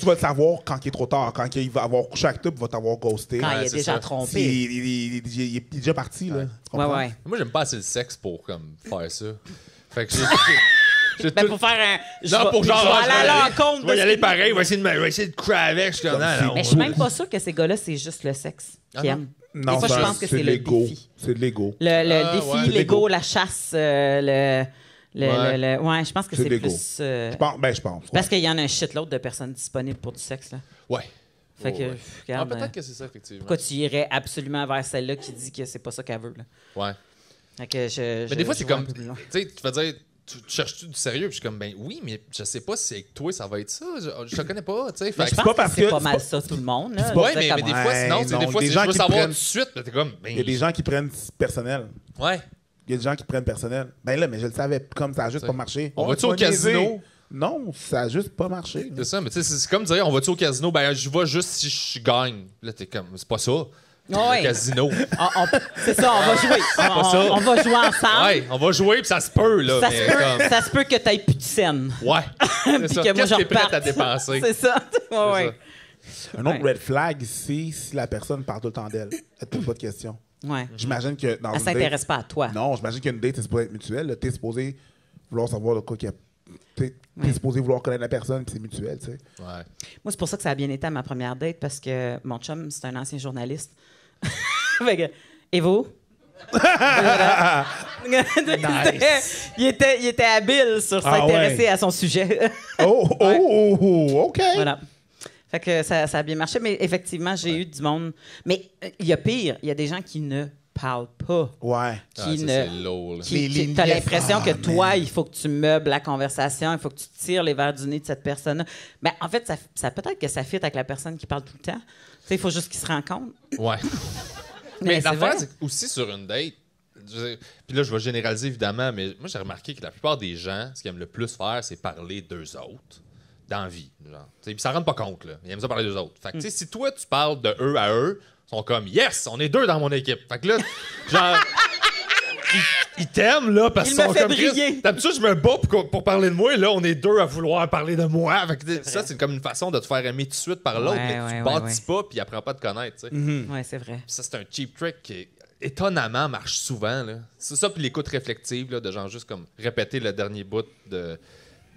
vas le savoir quand il est trop tard. Quand il va avoir couché avec toi, il va t'avoir ghosté. Quand il est déjà trompé. Il est déjà parti. Là. Ouais. Moi, j'aime pas assez le sexe pour comme, faire ça. Fait que pour faire un... Non, pour genre... aller à l'encontre je vais y aller pareil. Je vais essayer de cry avec. Mais je suis même pas sûre que ces gars-là, c'est juste le sexe qu'ils aiment. Non, des fois, je pense que c'est le défi. C'est de l'ego. Le défi, l'ego, la chasse, ouais, je pense que c'est plus... Je pense. Parce qu'il y en a un shitload de personnes disponibles pour du sexe, là. Ouais. Fait que, regarde, peut-être que c'est ça, effectivement. Pourquoi tu irais absolument vers celle-là qui dit que c'est pas ça qu'elle veut, là? Ouais. Fait que mais des fois, c'est comme... Tu sais, tu vas dire... Tu cherches-tu du sérieux? Puis je suis comme, ben oui, mais je sais pas si avec toi, ça va être ça. Je te connais pas, tu sais. Je pense que c'est pas mal ça, tout le monde. Oui, mais des fois, sinon, des fois, si je veux savoir tout de suite, t'es comme... Il y a des gens qui prennent personnel. Ouais. Il y a des gens qui prennent personnel. Ben là, mais je le savais, comme ça a juste pas marché. On va-tu au casino? Non, ça a juste pas marché. C'est ça, mais tu sais, c'est comme dire, on va-tu au casino? Ben, je vais juste si je gagne. Là, t'es comme, c'est pas ça. Ouais. Le casino. C'est ça, on va jouer. On va jouer ensemble. Ouais, on va jouer, puis ça se peut, là. Ça se peut que t'aies plus de scène. Ouais. C'est ça. Qu'est-ce que t'es prête à dépenser? C'est ça. Ouais. Un autre red flag, c'est si la personne parle tout le temps d'elle. Elle te pose pas de questions. Ouais. J'imagine que dans elle s'intéresse pas à toi. Non, j'imagine qu'une date, c'est supposé être mutuel. T'es supposé vouloir savoir de quoi qu'il y a. T'es supposé vouloir connaître la personne, puis c'est mutuel, tu sais. Ouais. Moi, c'est pour ça que ça a bien été à ma première date, parce que mon chum, c'est un ancien journaliste. Et vous? Nice. il était habile sur s'intéresser à son sujet. OK. Voilà. Fait que ça a bien marché, mais effectivement, j'ai eu du monde. Mais il y a pire, il y a des gens qui ne parlent pas. Ouais. C'est lourd. T'as l'impression que toi, il faut que tu meubles la conversation, il faut que tu tires les verres du nez de cette personne-là. Mais en fait, ça peut-être que ça fit avec la personne qui parle tout le temps. Tu sais, il faut juste qu'ils se rencontrent. Ouais. Mais l'affaire, c'est aussi sur une date. Puis là, je vais généraliser évidemment, mais moi, j'ai remarqué que la plupart des gens, ce qu'ils aiment le plus faire, c'est parler d'eux autres dans la vie. Puis ça ne rend pas compte, là. Ils aiment ça parler d'eux autres. Fait que, si toi, tu parles de eux à eux, ils sont comme, yes, on est deux dans mon équipe. Fait que là, genre. Ils t'aiment, là, parce qu'ils sont comme... D'habitude, je me bats pour parler de moi, et là, on est deux à vouloir parler de moi. Fait que ça, c'est comme une façon de te faire aimer tout de suite par l'autre, mais tu bâtis pas, puis il apprend pas à te connaître, tu sais. Ouais, c'est vrai. Ça, c'est un cheap trick qui est étonnamment, marche souvent. Là. C'est ça, puis l'écoute réflexive, là, de genre juste comme répéter le dernier bout de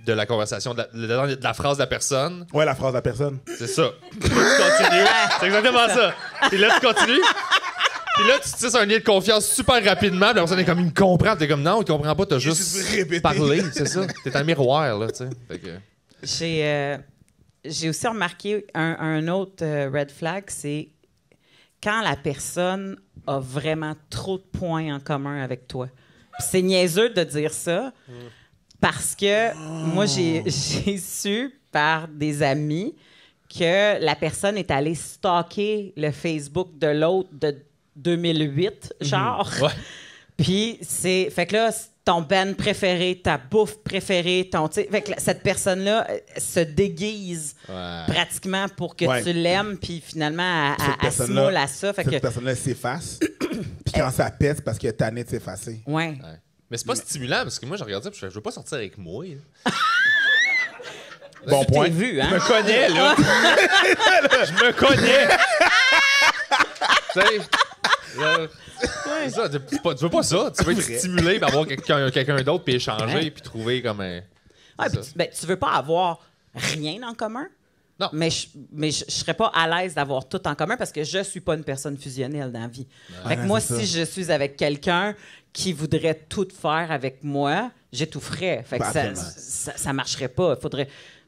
la conversation, de la phrase de la personne. Ouais, la phrase de la personne. C'est ça. Puis là, tu continues. C'est exactement ça. Puis là, tu continues. Puis là, tu tisses un lien de confiance super rapidement. Puis la personne est comme, il me comprend. T'es comme, non, il comprend pas, t'as juste parlé. C'est ça. T'es un miroir, là, tu sais. Fait que... J'ai aussi remarqué un autre red flag, c'est quand la personne a vraiment trop de points en commun avec toi. Puis c'est niaiseux de dire ça parce que moi, j'ai su par des amis que la personne est allée stalker le Facebook de l'autre de 2008, genre. Ouais. Puis c'est... Fait que là, ton band préféré, ta bouffe préférée, fait que cette personne-là se déguise pratiquement pour que tu l'aimes, puis finalement, elle se moule à ça. Fait cette personne-là s'efface, puis quand ça pète, c'est parce qu'elle est tannée de s'effacer. Ouais. Mais c'est pas stimulant, parce que moi, je regardais, puis je veux pas sortir avec moi. Bon Tu point. t'es vu, hein? Je me connais, là. Je me connais. Tu sais... C'est ça, tu veux pas ça. Tu veux être stimulé par avoir quelqu'un d'autre puis échanger puis trouver comme un... Tu veux pas avoir rien en commun? Non. Mais je serais pas à l'aise d'avoir tout en commun parce que je suis pas une personne fusionnelle dans la vie. Fait que moi, si je suis avec quelqu'un qui voudrait tout faire avec moi, j'étoufferais. Fait que ça marcherait pas.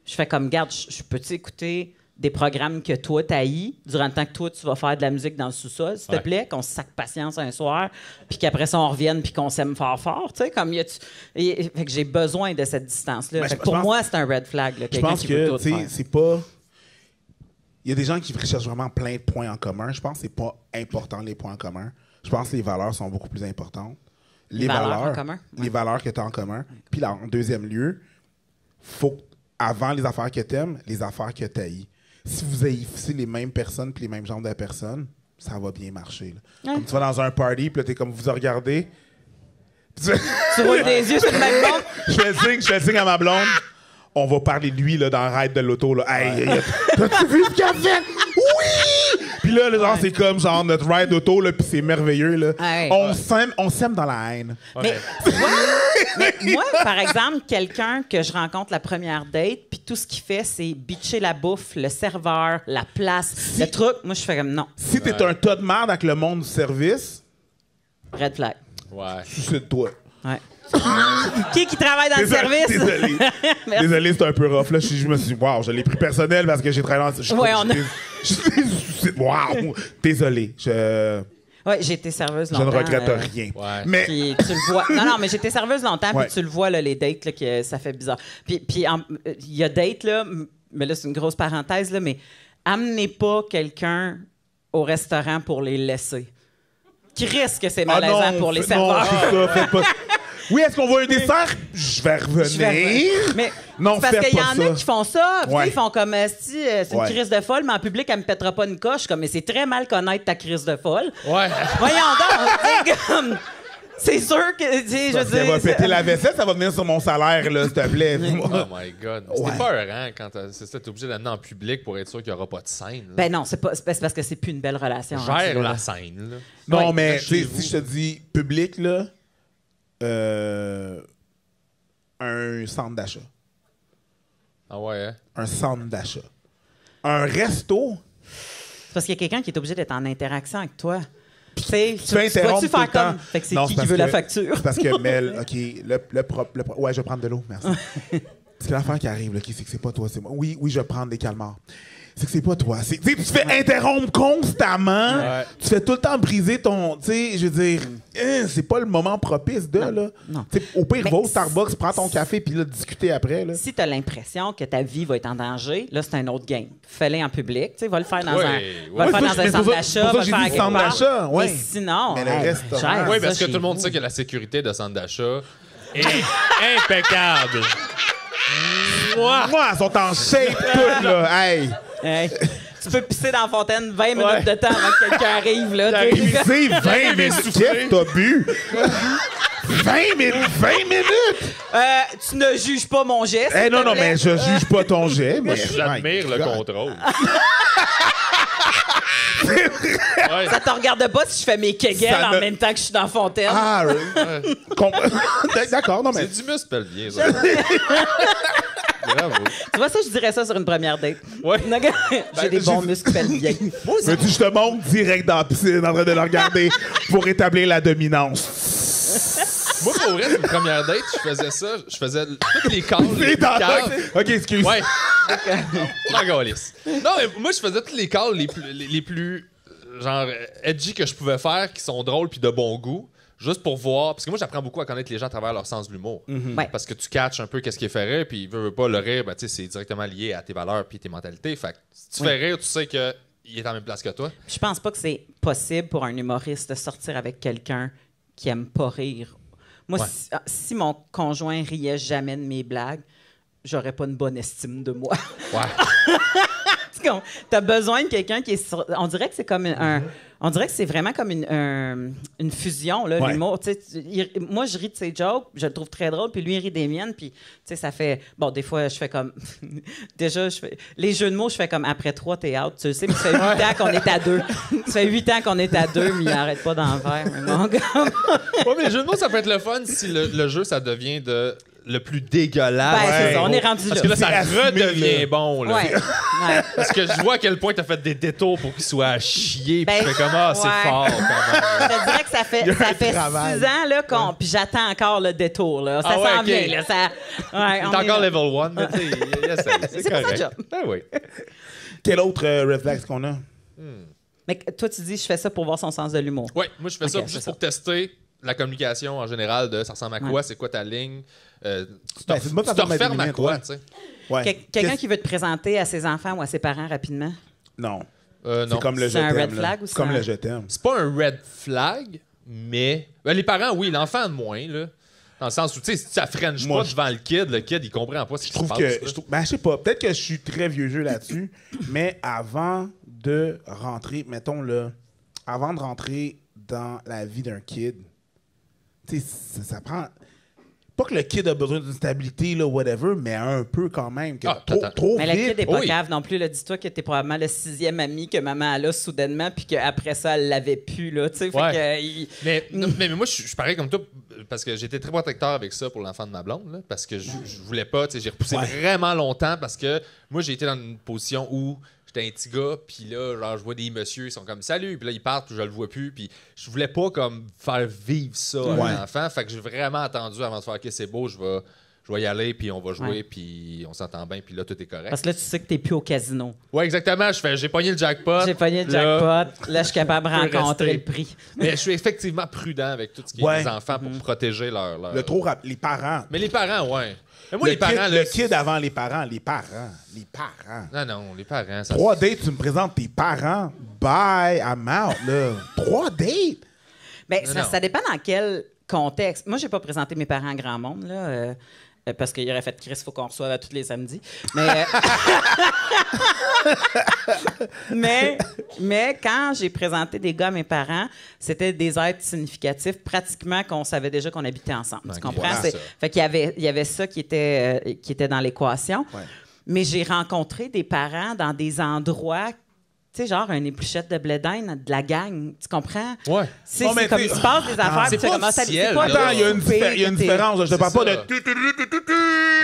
Je fais comme, garde, je peux-tu écouter des programmes que toi t'haïs durant le temps que toi tu vas faire de la musique dans le sous-sol, s'il te plaît, qu'on se sac patience un soir, puis qu'après ça on revienne puis qu'on s'aime fort, tu sais, comme fait que j'ai besoin de cette distance-là. Pour moi, c'est un red flag. Là, je pense que c'est pas. Il y a des gens qui recherchent vraiment plein de points en commun. Je pense que c'est pas important les points en commun. Je pense que les valeurs sont beaucoup plus importantes. Les valeurs en commun. Les valeurs que tu as en commun. Puis là, en deuxième lieu, faut avant les affaires que tu aimes, les affaires que tu haïs. Si vous haïssez les mêmes personnes puis les mêmes genres de personnes, ça va bien marcher. Là. Comme tu vas dans un party, puis là, t'es comme, vous regardez. Tu roules des yeux sur le même monde. Je fais le signe à ma blonde. On va parler de lui là, dans le ride de l'auto. Là. Hey, t'as-tu vu ce qu'il a fait? Oui! Puis là, genre, c'est comme genre notre ride d'auto, là, puis c'est merveilleux. Là. On s'aime dans la haine. Mais moi, par exemple, quelqu'un que je rencontre la première date, puis tout ce qu'il fait, c'est bitcher la bouffe, le serveur, la place, le truc. Moi, je fais comme non. Si t'es un tas de merde avec le monde du service, red flag. Ouais. Suicide-toi. Ouais. Qui travaille dans le service? Désolé, c'est un peu rough. Là. Je me suis dit, wow, je l'ai pris personnel parce que j'ai travaillé dans... Wow! Désolé. Oui, j'ai été serveuse longtemps. Je ne regrette rien. Ouais. Mais... Puis tu le vois. Non, mais j'ai été serveuse longtemps, puis tu le vois, là, les dates, là, que ça fait bizarre. Puis il y a dates, là, mais là, c'est une grosse parenthèse, là, mais amenez pas quelqu'un au restaurant pour les laisser. Qui risque que c'est malaisant pour les serveurs. Non, c'est ça, faites pas... Oui, est-ce qu'on voit un dessert? Je vais revenir. Mais non, parce qu'il y en a qui font ça, puis ils font comme c'est une crise de folle, mais en public, elle me pètera pas une coche. Comme, mais c'est très mal connaître ta crise de folle. Ouais. Voyons donc. C'est sûr que, je veux dire... Ça va péter la vaisselle, ça va venir sur mon salaire, là, s'il te plaît. Oh my God. C'était peur, hein, quand t'es obligé d'amener en public pour être sûr qu'il n'y aura pas de scène. Là. Ben non, c'est parce que c'est plus une belle relation. Gère la scène, là. Non, mais si je te dis public, là, un centre d'achat. Ah ouais, hein? Un centre d'achat. Un resto. C'est parce qu'il y a quelqu'un qui est obligé d'être en interaction avec toi. Tu vas-tu faire comme... Fait que c'est qui veut la facture? C'est parce que Mel, OK, ouais, je vais prendre de l'eau, merci. C'est l'affaire qui arrive, là, c'est que c'est pas toi, c'est moi. Oui, je vais prendre des calmars. C'est que c'est pas toi. Tu te fais interrompre constamment. Ouais. Tu fais tout le temps briser ton... Tu sais, je veux dire, c'est pas le moment propice de, là. Non. Au pire, va au Starbucks, prends ton café, puis là, discuter après, là. Si t'as l'impression que ta vie va être en danger, là, c'est un autre game. Fais-le en public, tu sais, va le faire dans un centre d'achat, va le faire à quelque part. Mais sinon... Mais le reste... Oui, parce que tout le monde sait que la sécurité de centre d'achat est impeccable. Moi, elles sont en shape toutes, là. Hey, tu peux pisser dans la fontaine 20 minutes de temps avant que quelqu'un arrive, là. Pisser 20 minutes? Qu'est-ce que t'as bu? 20 minutes? Tu ne juges pas mon geste. Non, mais je juge pas ton jet. Mais j'admire le contrôle. Ouais. Ça te regarde pas si je fais mes kegels Ça en ne- même temps que je suis dans la fontaine. Ah, d'accord, non, mais. C'est du muscle pelvien, ça. Bravo. Tu vois, ça, je dirais ça sur une première date. Ouais. J'ai des bons j'ai- muscles pelviens. Veux-tu je te montre direct dans la piscine en train de le regarder pour établir la dominance? Moi, pour vrai, une première date, je faisais ça. Je faisais toutes les calls. C'est dans- OK, excuse. Ouais. La galisse. Non, mais moi, je faisais tous les calls les plus genre edgy que je pouvais faire, qui sont drôles puis de bon goût, juste pour voir. Parce que moi, j'apprends beaucoup à connaître les gens à travers leur sens de l'humour. Ouais. Parce que tu catches un peu qu'est-ce qui est fait rire, puis veut pas le rire, ben, tu sais, c'est directement lié à tes valeurs puis tes mentalités. Fait que si tu fais rire, tu sais que il est en même place que toi. Je pense pas que c'est possible pour un humoriste de sortir avec quelqu'un qui aime pas rire. Moi, Ouais. si mon conjoint riait jamais de mes blagues, j'aurais pas une bonne estime de moi. Ouais. T'as besoin de quelqu'un qui est... On dirait que c'est comme on dirait que c'est vraiment comme une fusion, là, Ouais. l'humour. Tu sais, moi, je ris de ses jokes, je le trouve très drôle, puis lui, il rit des miennes, puis tu sais, ça fait... Bon, des fois, je fais comme... Déjà, les jeux de mots, je fais comme après 3, t'es out. Tu le sais, mais ça fait 8 ans qu'on est à 2. Ça fait 8 ans qu'on est à 2, mais il arrête pas d'en faire. Mais mon gars... Ouais, mais le jeu de mots, ça peut être le fun si le jeu, ça devient le plus dégueulasse. Ben, c'est Ouais. ça, on est rendu Parce là. que là, ça C'est assumé, redevient là. bon. Là. Ouais. Ouais. Parce que je vois à quel point t'as fait des détours pour qu'il soit à chier. Puis Ben, je fais comme, ah, c'est ouais. fort quand même. Je te dirais que ça fait, Il y a ça un fait 6 travail. ans là, puis j'attends encore le détour. Là. Ça Ah ouais, s'en ok. vient. Là, ça, ouais, on T'es est encore là. level 1, mais tu sais, il essaie, c'est C'est pas correct. ça, job. Ben oui. Quel autre réflexe qu'on a? Mais toi, tu dis, je fais ça pour voir son sens de l'humour. Ouais, moi, je fais ça Ok, juste c'est pour tester la communication en général de ça ressemble à quoi, Ouais. c'est quoi ta ligne. Tu Ben, c'est une bonne te façon de mettre refermes des à limites, quoi, ouais. tu sais? Ouais. Quelqu'un Qu'est-ce- qui veut te présenter à ses enfants ou à ses parents rapidement? Non. Non. C'est comme le je C'est un t'aime. red là. flag ou C'est c'est comme un- le je t'aime. C'est pas un red flag, mais. Ben, les parents, oui, l'enfant, moins, là. Dans le sens où, tu sais, si ça french Moi, pas devant le kid, il comprend pas ce qui Je se trouve passe. que. là. Ben, je sais pas. Peut-être que je suis très vieux jeu là-dessus, mais avant de rentrer, mettons là, avant de rentrer dans la vie d'un kid, tu sais, ça prend. Pas que le kid a besoin d'une stabilité, là, whatever, mais un peu quand même. Que Ah, trop, attends. trop Mais le vite. kid n'est pas Oui. cave non plus. Là. Dis-toi que t'es probablement le 6e ami que maman a là soudainement, puis qu'après ça, elle l'avait plus. Là, tu sais, fait Ouais. que, Mais moi, je suis pareil comme toi, parce que j'étais très protecteur avec ça pour l'enfant de ma blonde, là, parce que je voulais pas, tu sais, j'ai repoussé Ouais. vraiment longtemps, parce que moi, j'ai été dans une position où j'étais un petit gars, puis là, genre, je vois des messieurs, ils sont comme « Salut », puis là, ils partent, puis je le vois plus, puis je voulais pas, comme, faire vivre ça à Ouais. un enfant, fait que j'ai vraiment attendu avant de faire « OK, c'est beau, je vais y aller, puis on va jouer, Ouais. puis on s'entend bien, puis là, tout est correct. parce que là, tu sais que t'es plus au casino. Ouais, exactement, j'ai pogné le jackpot. J'ai pogné le là, jackpot. Là, je suis capable de je peux rencontrer rester. le prix. Mais je suis effectivement prudent avec tout ce qui est Ouais. des enfants pour protéger leur... Le trop les parents. Mais les parents, ouais. Mais moi, le les parents, kid, là, le kid avant les parents. Les parents. Les parents. Non, les parents, ça... 3 dates, tu me présentes tes parents. Bye, I'm out, là. 3 dates? Ben, Non. ça dépend dans quel contexte. Moi, j'ai pas présenté mes parents à grand monde, là, parce qu'il aurait fait Chris, il faut qu'on reçoive à tous les samedis. Mais, mais quand j'ai présenté des gars à mes parents, c'était des êtres significatifs, pratiquement qu'on savait déjà qu'on habitait ensemble. Tu Ok, comprends? voilà, C'est- ça. Fait qu'il y avait ça qui était dans l'équation. Ouais. Mais j'ai rencontré des parents dans des endroits, tu sais, genre un épluchette de blé d'Inde, de la gang. Tu comprends? Ouais. C'est Non, mais c'est comme t'sais- il se passe des affaires. c'est puis tu fais pas comme, ah, officiel, c'est pas là. Attends, il y a une, coupé, il y a une t'es- différence. Je te C'est parle pas ça. de...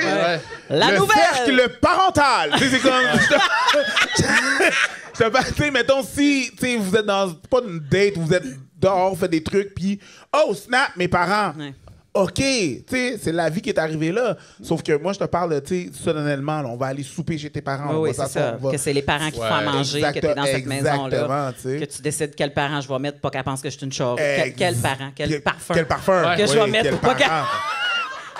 Ouais. La le nouvelle! cercle parental. Tu sais, c'est comme... Je te parle, tu sais, mettons, si tu sais, vous êtes dans... Pas une date, vous êtes dehors, vous faites des trucs, puis... Oh, snap, mes parents. Ouais. OK, tu sais, c'est la vie qui est arrivée là. Sauf que moi, je te parle, tu sais, solennellement, là, on va aller souper chez tes parents. Oui, on oui, va c'est s'asseoir, ça. on va- Que c'est les parents qui font à Ouais. manger, que tu es dans cette maison-là. Exactement, tu sais. Que tu décides quel parent je vais mettre, pas qu'elle pense que je suis une chore. Quel parent, quel parfum. Quel parfum. Ouais. Que je vais Oui, mettre quel pour pas parent.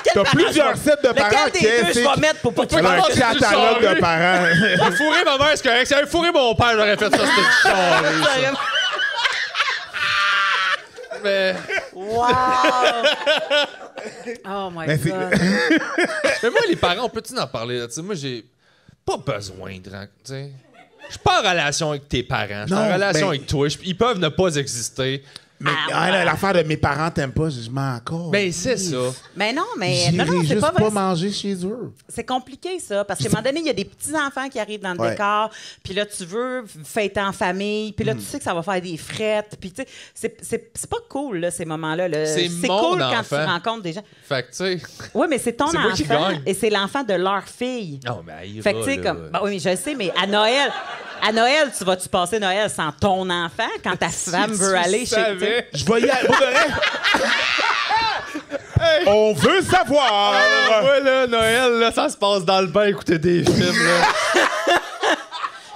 Quel T'as parent plusieurs je vais- sets de parents Lequel des qui deux je est- vais mettre pour pas qu'il Elle a un Comment c'est catalogue charré? de parents. J'ai fourré ma mère, c'est correct. Si j'avais fourré mon père, j'aurais fait ça, c'était charré, ça. Mais... Wow! Oh my Mais c'est- God. Mais moi, les parents, on peut-tu en parler? Là? Tu sais, moi, j'ai pas besoin de... Tu sais, je suis pas en relation avec tes parents. Je suis Non, en relation ben- avec toi. Ils peuvent ne pas exister. Mais l'affaire de mes parents t'aiment pas, je m'en encore. Ben, c'est ça. Mais non, mais J'irai non, c'est juste pas vrai. manger chez eux. C'est compliqué, ça, parce qu'à un moment donné, il y a des petits-enfants qui arrivent dans le décor, puis là, tu veux fêter en famille, puis là, tu sais que ça va faire des frettes, puis tu sais, c'est pas cool, là, ces moments-là. Là. C'est mon cool enfant. quand tu rencontres des gens. Fait que, tu sais... Oui, mais c'est ton C'est moi qui enfant, gagne. et c'est l'enfant de leur fille. Non, mais il Fait que, tu sais, comme... Ben, oui, mais je sais, mais à Noël, tu vas-tu passer Noël sans ton enfant quand ta femme veut aller chez... tu sais? Je vais y aller. Pour de vrai. On veut savoir. Moi, là, Noël, là, ça se passe dans le bain, écouter des films, là.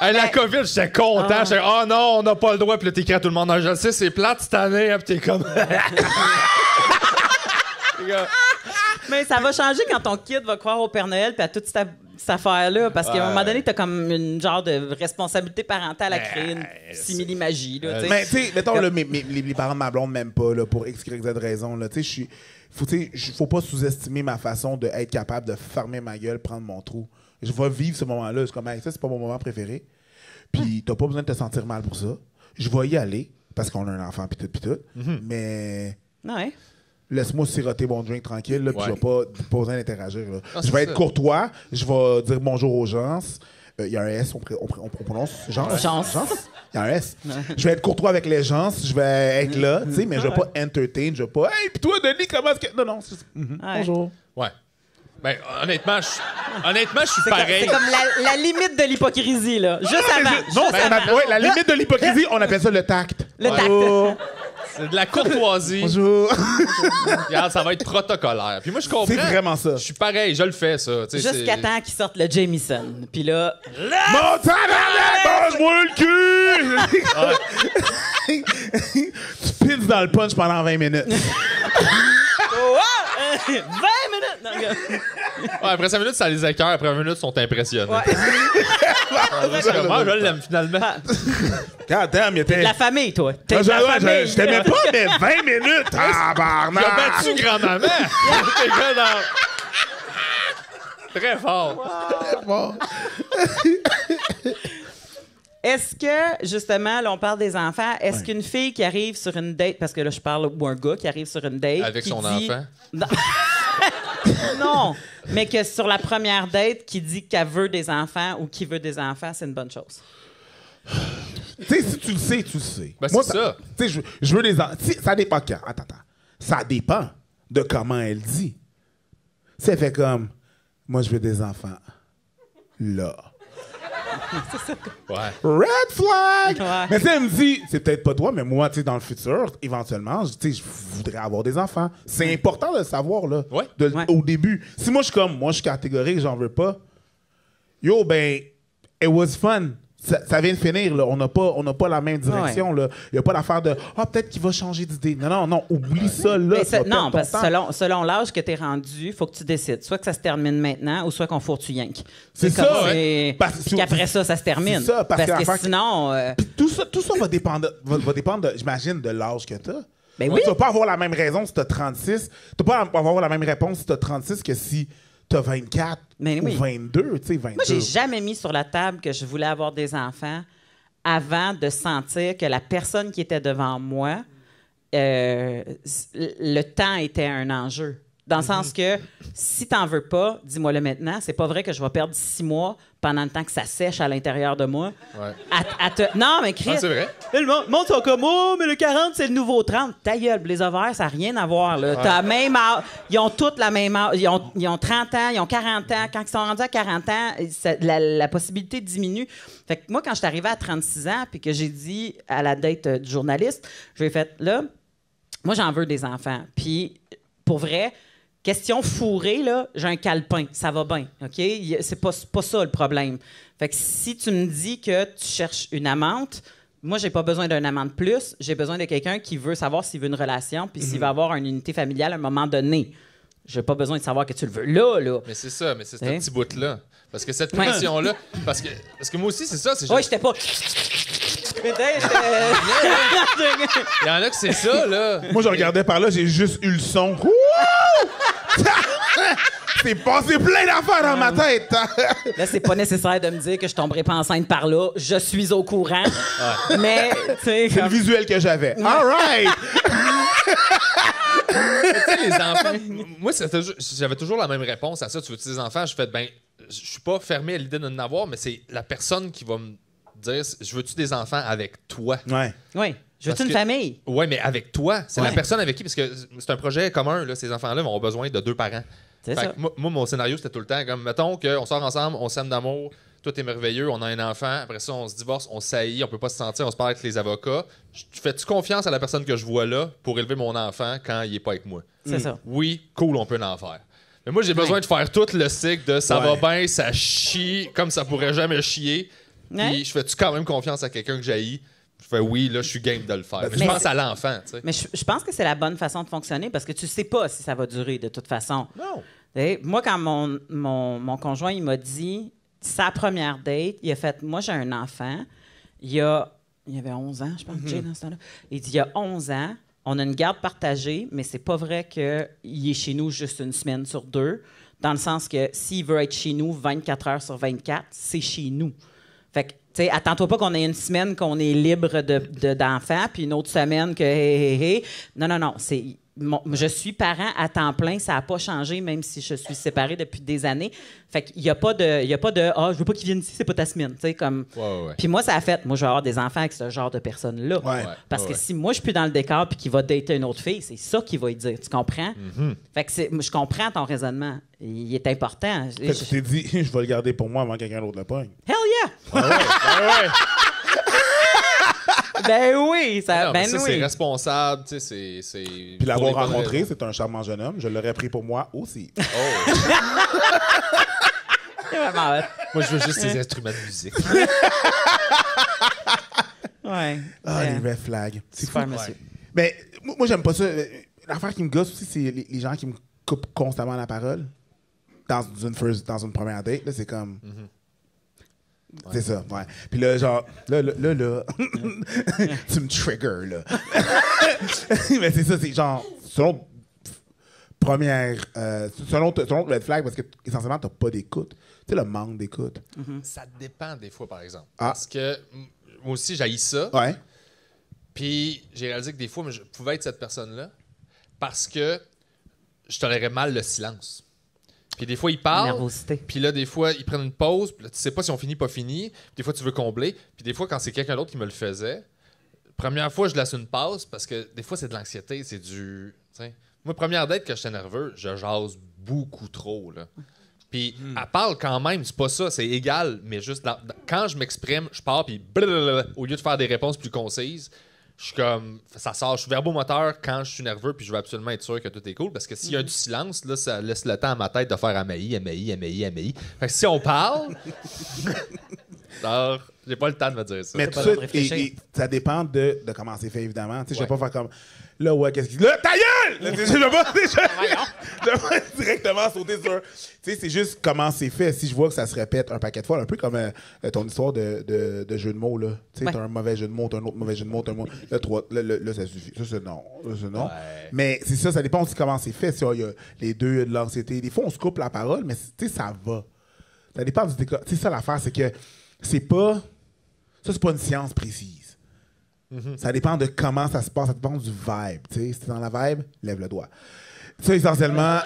Hey, la COVID, j'étais content. J'étais, oh non, on n'a pas le droit. Puis là, t'écris à tout le monde, je le sais, c'est plate cette année. Hein, puis t'es comme. Mais ça va changer quand ton kid va croire au Père Noël puis à toute cette affaire-là. Parce qu'à un moment donné, t'as comme une genre de responsabilité parentale à créer une simili-magie. Là, Mais tu sais, mettons, là, les parents de ma blonde m'aiment pas là, pour X, Y, Z raison. Là. Tu sais, faut pas sous-estimer ma façon d'être capable de fermer ma gueule, prendre mon trou. Je vais vivre ce moment-là. C'est comme, hey, ça, c'est pas mon moment préféré. Puis t'as pas besoin de te sentir mal pour ça. Je vais y aller, parce qu'on a un enfant, puis tout. Mais... Ouais. Laisse-moi siroter mon drink tranquille, là, puis je vais pas besoin d'interagir. Là. Ah, je vais être courtois, je vais dire bonjour aux gens. Il y a un S, on prononce gens. Il y a un S. Je vais être courtois avec les gens, je vais être là, tu sais, mais je vais pas entertain, je vais pas. Hey, puis toi, Denis, comment est-ce que. Non, c'est. Bonjour. Ouais. Ben, honnêtement, je suis C'est pareil. comme la limite de l'hypocrisie, là. Juste avant. La limite de l'hypocrisie, on appelle ça le tact. Le tact. C'est de la courtoisie. Bonjour. Regarde, ça va être protocolaire. Puis moi, je comprends. C'est vraiment ça. Je suis pareil, je le fais, ça. Jusqu'à temps qu'ils sortent le Jameson. Puis là... Mon tabarnak, mange-moi le cul! Tu pinces dans le punch pendant 20 minutes. 20 minutes! Non, regarde. Ouais, après 5 minutes, ça les écœure. Après 20 minutes, ils sont impressionnés. Ouais. Moi, je l'aime finalement. God damn, il était. La famille, toi. T'es Je de la famille. je t'aimais pas, mais 20 minutes! Ah, Il a battu grand-maman. T'es gars dans... Très fort. Bon. Est-ce que, justement, là, on parle des enfants, est-ce qu'une fille qui arrive sur une date, parce que là, je parle, ou un gars qui arrive sur une date... Avec qui son dit- enfant. Non, mais que sur la première date, qui dit qu'elle veut des enfants ou qui veut des enfants, c'est une bonne chose. Tu sais, si tu le sais, tu le sais. Ben, Moi, c'est ça. Tu sais, je veux des enfants. Ça dépend quand. Attends. Ça dépend de comment elle dit. Si elle fait comme, moi, je veux des enfants. Là. Ouais. Red flag! Ouais. Mais tu sais, elle me dit, c'est peut-être pas toi, mais moi, tu sais, dans le futur, éventuellement, tu sais, je voudrais avoir des enfants. C'est important de le savoir, là. Ouais. Ouais. Au début. Si moi, je suis catégorique, j'en veux pas. Yo, ben, it was fun. Ça vient de finir, là. On n'a pas la même direction, là. Il n'y a pas l'affaire de, peut-être qu'il va changer d'idée. Non, oublie ça, là. Mais tu vas non, perdre ton parce que temps. selon l'âge que tu es rendu, il faut que tu décides. Soit que ça se termine maintenant ou soit qu'on fourre tu yank. C'est comme ça, c'est- Parce- Puis qu'après ça se termine. C'est ça, parce que l'affaire- sinon... Puis tout ça va dépendre, j'imagine, de l'âge que tu as. Ben oui. Tu vas pas avoir la même raison si tu as 36. Tu vas pas avoir la même réponse si tu as 36 que si tu as 24 Mais ou oui. 22. Tu sais, 22. Moi, j'ai jamais mis sur la table que je voulais avoir des enfants avant de sentir que la personne qui était devant moi, le temps était un enjeu. Dans le sens que si t'en veux pas, dis-moi-le maintenant. C'est pas vrai que je vais perdre 6 mois pendant le temps que ça sèche à l'intérieur de moi. Ouais. Non, mais Chris, Ah, c'est vrai. le monde sont comme, oh, mais le 40, c'est le nouveau 30. Ta gueule, les ovaires, ça n'a rien à voir. Là. T'as la même âge. Ils ont toutes la même âge. Ils ont 30 ans, ils ont 40 ans. Quand ils sont rendus à 40 ans, la possibilité diminue. Fait que moi, quand je suis arrivée à 36 ans puis que j'ai dit à la date du journaliste, je lui ai fait, là, moi, j'en veux des enfants. Puis, pour vrai, question fourrée, là, j'ai un calepin. Ça va bien, OK? C'est pas ça le problème. Fait que si tu me dis que tu cherches une amante, moi, j'ai pas besoin d'un amant de plus. J'ai besoin de quelqu'un qui veut savoir s'il veut une relation puis s'il veut avoir une unité familiale à un moment donné. J'ai pas besoin de savoir que tu le veux là. Mais c'est ça, mais c'est ce Hein? petit bout-là. Parce que cette pression-là, parce que moi aussi, c'est ça. C'est Oui, juste- j'étais pas... Il y en a que c'est ça, là. Moi, je regardais par là, j'ai juste eu le son. Ouh! C'est passé plein d'affaires dans ma tête. Là, c'est pas nécessaire de me dire que je tomberai pas enceinte par là. Je suis au courant. Mais, tu sais... C'est le visuel que j'avais. All right! les enfants, moi, j'avais toujours la même réponse à ça. Tu veux-tu des enfants? Je fais, je suis pas fermé à l'idée d'en avoir, mais c'est la personne qui va me dire, je veux-tu des enfants avec toi? Ouais. Oui. Je veux-tu une famille? Oui, mais avec toi. C'est la personne avec qui, parce que c'est un projet commun, là, ces enfants-là vont avoir besoin de 2 parents. C'est ça. Moi, mon scénario, c'était tout le temps comme, mettons qu'on sort ensemble, on s'aime d'amour, tout est merveilleux, on a un enfant, après ça, on se divorce, on saillit, on peut pas se sentir, on se parle avec les avocats. Fais-tu confiance à la personne que je vois là pour élever mon enfant quand il est pas avec moi? C'est ça. Oui, cool, on peut en faire. Mais moi, j'ai besoin de faire tout le cycle de ça va bien, ça chie comme ça pourrait jamais chier. Puis je fais-tu quand même confiance à quelqu'un que j'haïs? Je fais oui, là, je suis game de le faire. Mais je pense à l'enfant, tu sais. Mais je pense que c'est la bonne façon de fonctionner parce que tu sais pas si ça va durer de toute façon. Non. Moi, quand mon conjoint il m'a dit sa première date, il a fait moi j'ai un enfant, il avait 11 ans, je pense, Jay, dans ce temps-là. Il dit il y a 11 ans, on a une garde partagée, mais c'est pas vrai qu'il est chez nous juste une semaine sur 2, dans le sens que s'il veut être chez nous 24 heures sur 24, c'est chez nous. Fait que, tu sais, attends-toi pas qu'on ait une semaine qu'on est libre d'enfants, puis une autre semaine que Non, je suis parent à temps plein, ça n'a pas changé, même si je suis séparée depuis des années. Fait qu'il n'y a pas de je veux pas qu'ils viennent ici, c'est pas ta semaine. Tu sais, comme. Ouais. Puis moi, ça a fait. Moi, je vais avoir des enfants avec ce genre de personnes-là. Ouais. Parce que si moi, je suis plus dans le décor puis qu'il va dater une autre fille, c'est ça qu'il va lui dire. Tu comprends? Fait que je comprends ton raisonnement. Il est important. Fait que tu t'es dit, je vais le garder pour moi avant que quelqu'un d'autre le pogne. Hell yeah! Ouais. Ben oui! Ça, oui. c'est responsable, tu sais, c'est... Puis l'avoir rencontré, c'est un charmant jeune homme. Je l'aurais pris pour moi aussi. Oh! Vraiment. Moi, je veux juste ces instruments de musique. Ouais. Ah, les red flags. C'est Super, fou. monsieur. Mais moi, j'aime pas ça. L'affaire qui me gosse aussi, c'est les gens qui me coupent constamment la parole. Dans une première date, là, c'est comme... C'est ça, ouais. Puis là, genre, là, tu me triggers, là. Mais c'est ça, c'est genre, selon le red flag, parce que essentiellement, t'as pas d'écoute. Tu sais, le manque d'écoute. Ça dépend des fois, par exemple. Ah. Parce que moi aussi, j'haïs ça. Ouais. Puis j'ai réalisé que des fois, je pouvais être cette personne-là parce que je tolérais mal le silence. Puis des fois, ils parlent. Nervosité. Puis là, des fois, ils prennent une pause. Puis là, tu sais pas si on finit, pas fini. Puis des fois, tu veux combler. Puis des fois, quand c'est quelqu'un d'autre qui me le faisait, première fois, je laisse une pause parce que des fois, c'est de l'anxiété. C'est du... T'sais. Moi, première date, quand j'étais nerveux, je jase beaucoup trop, là. Puis elle parle quand même, c'est pas ça, c'est égal. Mais juste, quand je m'exprime, je pars, puis au lieu de faire des réponses plus concises, je suis comme, ça sort, je suis verbomoteur quand je suis nerveux puis je veux absolument être sûr que tout est cool parce que s'il y a du silence, là, ça laisse le temps à ma tête de faire amaï. Fait que si on parle, alors, j'ai pas le temps de me dire ça. Mais tout ça, ça dépend de comment c'est fait, évidemment. Tu sais, je vais pas faire comme, là, ouais, qu'est-ce qu'il... Là, ta gueule! Là, je vais pas directement sauter sur... Tu sais, c'est juste comment c'est fait. Si je vois que ça se répète un paquet de fois, un peu comme ton histoire de jeu de mots, là. Tu sais, t'as un mauvais jeu de mots, t'as un autre mauvais jeu de mots, t'as un mot... Là, ça suffit. Ça, c'est non. Là, c'est non. Ouais. Mais c'est ça dit comment c'est fait. Si il y a les deux, il y a de l'anxiété. Des fois, on se coupe la parole, mais tu sais, ça va. Ça dépend du décor. Tu sais, ça, l'affaire, c'est que c'est pas... Ça, c'est pas une science précise. Ça dépend de comment ça se passe, ça dépend du vibe. Si t'es dans la vibe, lève le doigt. Ça, essentiellement...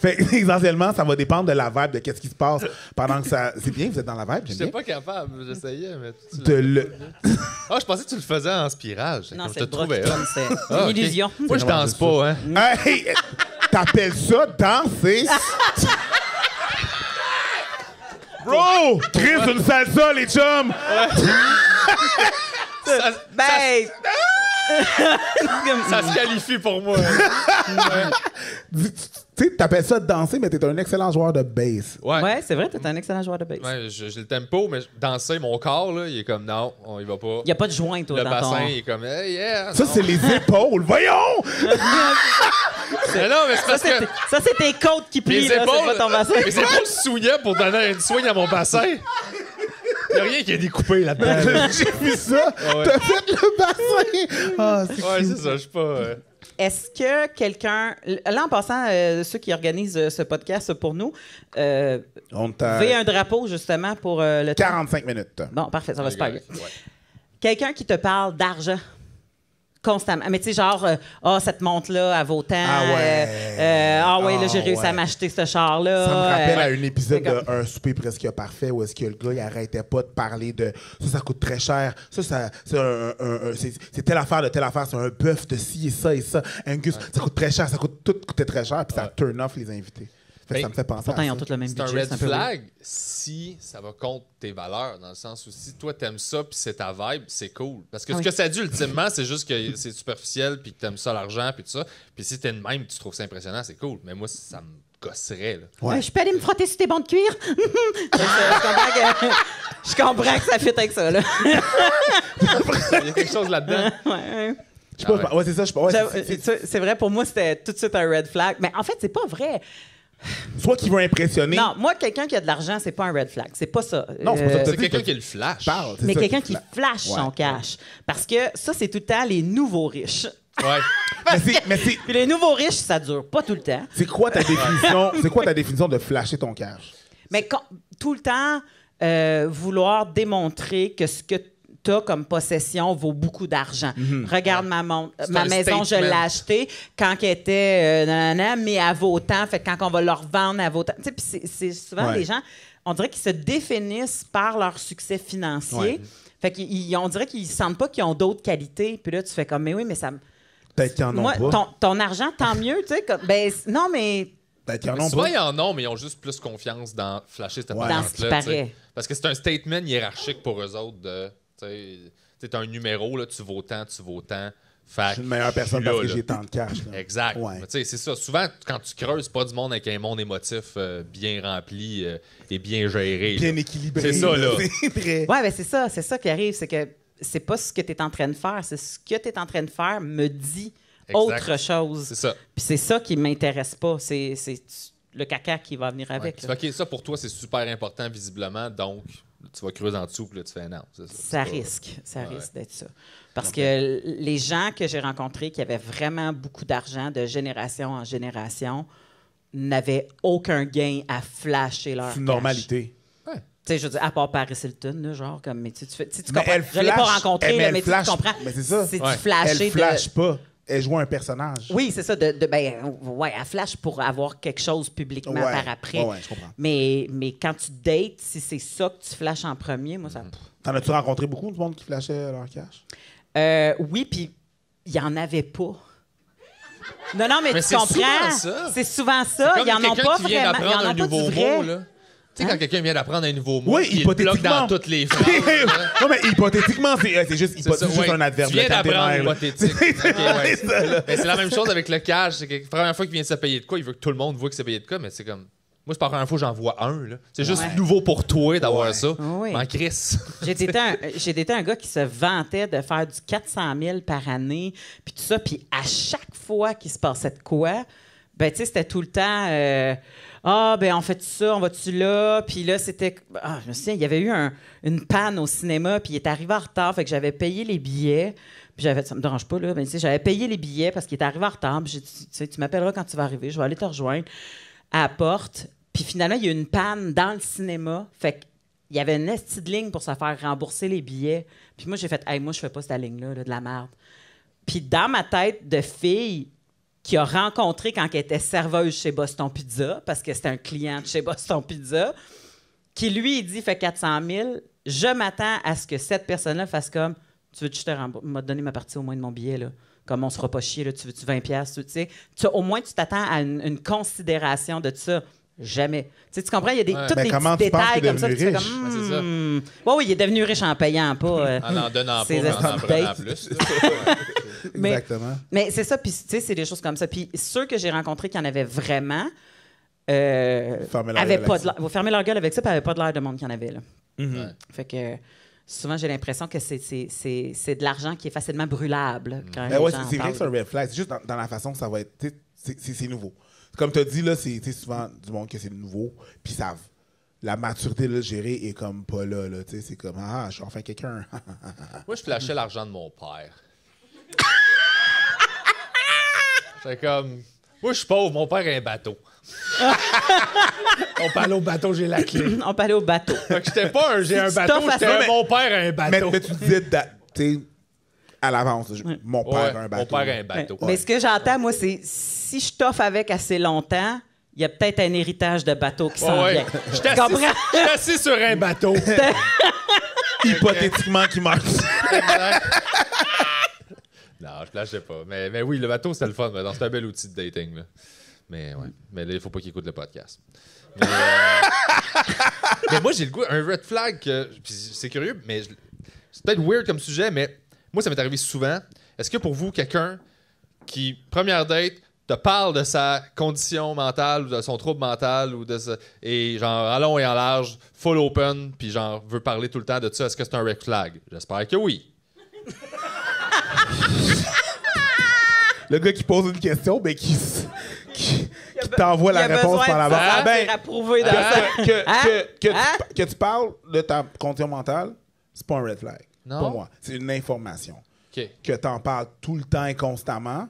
essentiellement, ça va dépendre de la vibe, de qu'est-ce qui se passe pendant que ça... C'est bien, vous êtes dans la vibe, j'aime bien. J'étais pas capable, j'essayais, mais... je pensais que tu le faisais en spirale. Non, je c'est te le bras trouvais. qui tourne, c'est une illusion. Moi, je danse pas, hein. Hey! T'appelles ça danser? Bro! Chris, une salsa, les chums! Ça se qualifie pour moi. Tu sais, t'appelles ça danser, mais t'es un excellent joueur de bass. Ouais, c'est vrai, t'es un excellent joueur de bass. Ouais, j'ai le tempo, mais danser, mon corps, là, il est comme non, on y va pas. Il n'y a pas de joint, toi, le dans bassin, ton... il est comme hey, yeah. Ça, c'est les épaules. Voyons! Mais non, mais c'est parce que Ça, c'est tes côtes qui plient, là, c'est pas ton bassin. Mes épaules souillaient pour donner une soigne à mon bassin. Il n'y a rien qui est découpé là-dedans. J'ai vu ça. Ouais. T'as fait le bassin. Ah, c'est Ouais, c'est ça, je suis pas... Est-ce que quelqu'un... Là, en passant, ceux qui organisent ce podcast pour nous, On t'a... veut un drapeau, justement, pour le temps. 45 minutes. Bon, parfait, ça va super bien. Ouais. Quelqu'un qui te parle d'argent. constamment. Mais tu sais, genre, cette montre-là, elle vaut tant. Là, j'ai réussi à m'acheter ce char-là. Ça me rappelle à un épisode d'un souper presque parfait où est-ce que le gars, il arrêtait pas de parler de ça coûte très cher. C'est telle affaire de telle affaire. C'est un bœuf de ci et ça. Angus, ça coûte très cher. Tout coûtait très cher. Puis ça turn off les invités. Ça me fait penser pourtant, à ça. ils ont tous le même c'est budget. un red flag si ça va contre tes valeurs, dans le sens où si toi t'aimes ça puis c'est ta vibe, c'est cool. Parce que ce que ça dit ultimement, c'est juste que c'est superficiel puis que t'aimes ça l'argent puis tout ça. Puis si t'es de même, tu trouves ça impressionnant, c'est cool. Mais moi, ça me gosserait. Là. Ouais. Je peux aller me frotter sur tes bancs de cuir? Je comprends que ça fit avec ça. Là. Il y a quelque chose là-dedans. C'est vrai, pour moi, c'était tout de suite un red flag. Mais en fait, c'est pas vrai. Soit qu'ils vont impressionner. Non, moi, quelqu'un qui a de l'argent, c'est pas un red flag. C'est pas ça. Non, c'est pas ça. C'est quelqu'un qui le flash. Mais quelqu'un qui flash son cash. Parce que ça, c'est tout le temps les nouveaux riches. Ouais. Puis les nouveaux riches, ça dure pas tout le temps. C'est quoi ta définition de flasher ton cash? Mais tout le temps, vouloir démontrer que ce que tu as comme possession vaut beaucoup d'argent. Regarde ma maison, je l'ai achetée quand elle était mais elle vaut tant. Fait que quand on va leur vendre, elle vaut tant. Tu sais, puis c'est souvent les gens, on dirait qu'ils se définissent par leur succès financier. Ouais. Fait qu'on dirait qu'ils sentent pas qu'ils ont d'autres qualités. Puis là, tu fais comme, mais oui, mais ça... Peut-être qu'ils en ont pas. Ton argent, tant mieux, tu sais. Non, mais... Peut-être qu'ils en ont souvent, pas. ils en ont, mais ils ont juste plus confiance dans flasher cette dans ce qui paraît. Parce que c'est un statement hiérarchique pour eux autres de... Tu as un numéro, là, tu vaux tant. Je suis une meilleure personne parce que j'ai tant de cash. Là. Exact. Ouais. C'est ça. Souvent, quand tu creuses, pas du monde avec un monde émotif bien rempli et bien géré. Bien équilibré. C'est ça, là. Oui, ben c'est ça qui arrive. C'est que c'est pas ce que tu es en train de faire. C'est ce que tu es en train de faire me dit autre chose. C'est ça. Puis c'est ça qui m'intéresse pas. C'est le caca qui va venir avec. OK, ça, pour toi, c'est super important, visiblement. Donc... Tu vas creuser en dessous, puis là, tu fais non. Ça risque d'être ça. Parce que les gens que j'ai rencontrés qui avaient vraiment beaucoup d'argent de génération en génération n'avaient aucun gain à flasher leur cash. C'est une normalité. Tu sais, je veux dire, à part Paris Hilton, là, genre, comme, mais tu comprends. Je l'ai pas rencontré, là, mais tu comprends. Mais c'est ça. C'est du flasher. Elle flash pas. Elle joue un personnage. Oui, c'est ça. Elle flash pour avoir quelque chose publiquement par après. Oui, je comprends. Mais quand tu dates, si c'est ça que tu flashes en premier, moi, ça... T'en as-tu rencontré beaucoup de monde qui flashait leur cash? Oui, puis il n'y en avait pas. Non, mais tu comprends. C'est souvent ça. Il n'y en a pas vraiment. Il y en a pas du vrai. Là. Tu sais, quand quelqu'un vient d'apprendre un nouveau mot, il bloque dans toutes les phrases. Non, mais hypothétiquement, c'est juste un adverbe. Tu viens d'apprendre hypothétique. Mais c'est la même chose avec le cash. C'est que la première fois qu'il vient de se payer de quoi, il veut que tout le monde voit qu'il s'est payé de quoi, mais c'est comme... Moi, c'est pas la première fois que j'en vois un. Là. C'est juste nouveau pour toi d'avoir ça. Oui. En crise. J'ai été un gars qui se vantait de faire du 400 000 par année, puis tout ça. Puis à chaque fois qu'il se passait de quoi, ben tu sais, c'était tout le temps... on fait ça, on va-tu là? Puis là, c'était... je me souviens, il y avait eu une panne au cinéma, puis il est arrivé en retard, fait que j'avais payé les billets. Puis ça me dérange pas, là, mais tu sais, j'avais payé les billets parce qu'il est arrivé en retard. Puis j'ai dit, tu m'appelleras quand tu vas arriver, je vais aller te rejoindre à la porte. Puis finalement, il y a eu une panne dans le cinéma. Fait qu'il y avait une petite ligne pour se faire rembourser les billets. Puis moi, j'ai fait, moi, je fais pas cette ligne-là, là, de la merde. Puis dans ma tête de fille qui a rencontré quand elle était serveuse chez Boston Pizza, parce que c'était un client de chez Boston Pizza, qui lui, il dit, fait 400 000, je m'attends à ce que cette personne-là fasse comme, tu veux que je te rembourse, m'a donné ma partie au moins de mon billet, là. Comme on se fera pas chier, là, tu veux-tu 20$, tu sais. Au moins, tu t'attends à une considération de ça. Jamais. Tu comprends? Il y a toutes des petits détails comme ça. Tu fais comme, oui, il est devenu riche en payant, pas. En donnant pas, en prenant plus. Exactement. Mais c'est ça, puis tu sais, c'est des choses comme ça. Puis ceux que j'ai rencontrés qui en avaient vraiment, avaient pas de l'air. Vous fermez leur gueule avec ça, puis n'avaient pas de l'air de monde qui en avait, là. Fait que souvent, j'ai l'impression que c'est de l'argent qui est facilement brûlable. C'est vrai que c'est un red flag. C'est juste dans la façon que ça va être. C'est nouveau. Comme tu as dit, là, c'est souvent du monde que c'est nouveau, puis la maturité de le gérer est comme pas là. C'est comme, je suis enfin quelqu'un. Moi, je flashais l'argent de mon père. C'est comme, moi, je suis pauvre, mon père a un bateau. On peut aller au bateau, j'ai la clé. On peut aller au bateau. Fait que j'étais pas j'ai un bateau, j'étais mon père a un bateau. Mais tu disais, à l'avance. Mon père a un bateau. Mon père a un bateau. Mais ce que j'entends, moi, c'est si je t'offre avec assez longtemps, il y a peut-être un héritage de bateau qui s'en vient. Je suis assis sur un bateau. Hypothétiquement, qui marche. Non, je lâchais pas. Mais oui, le bateau, c'était le fun. C'est un bel outil de dating. Là. Mais ouais. Mais là, il faut pas qu'il écoute le podcast. Mais moi, j'ai le goût. Un red flag, puis c'est curieux, mais c'est peut-être weird comme sujet, mais moi, ça m'est arrivé souvent. Est-ce que pour vous, quelqu'un qui, première date, te parle de sa condition mentale ou de son trouble mental ou et genre en long et en large, full open, puis genre veut parler tout le temps de ça, est-ce que c'est un red flag? J'espère que oui. Le gars qui pose une question, mais qui t'envoie la réponse par la bas. Que tu parles de ta condition mentale, c'est pas un red flag. Non? Pour moi. C'est une information. Okay. Que t'en parles tout le temps et constamment,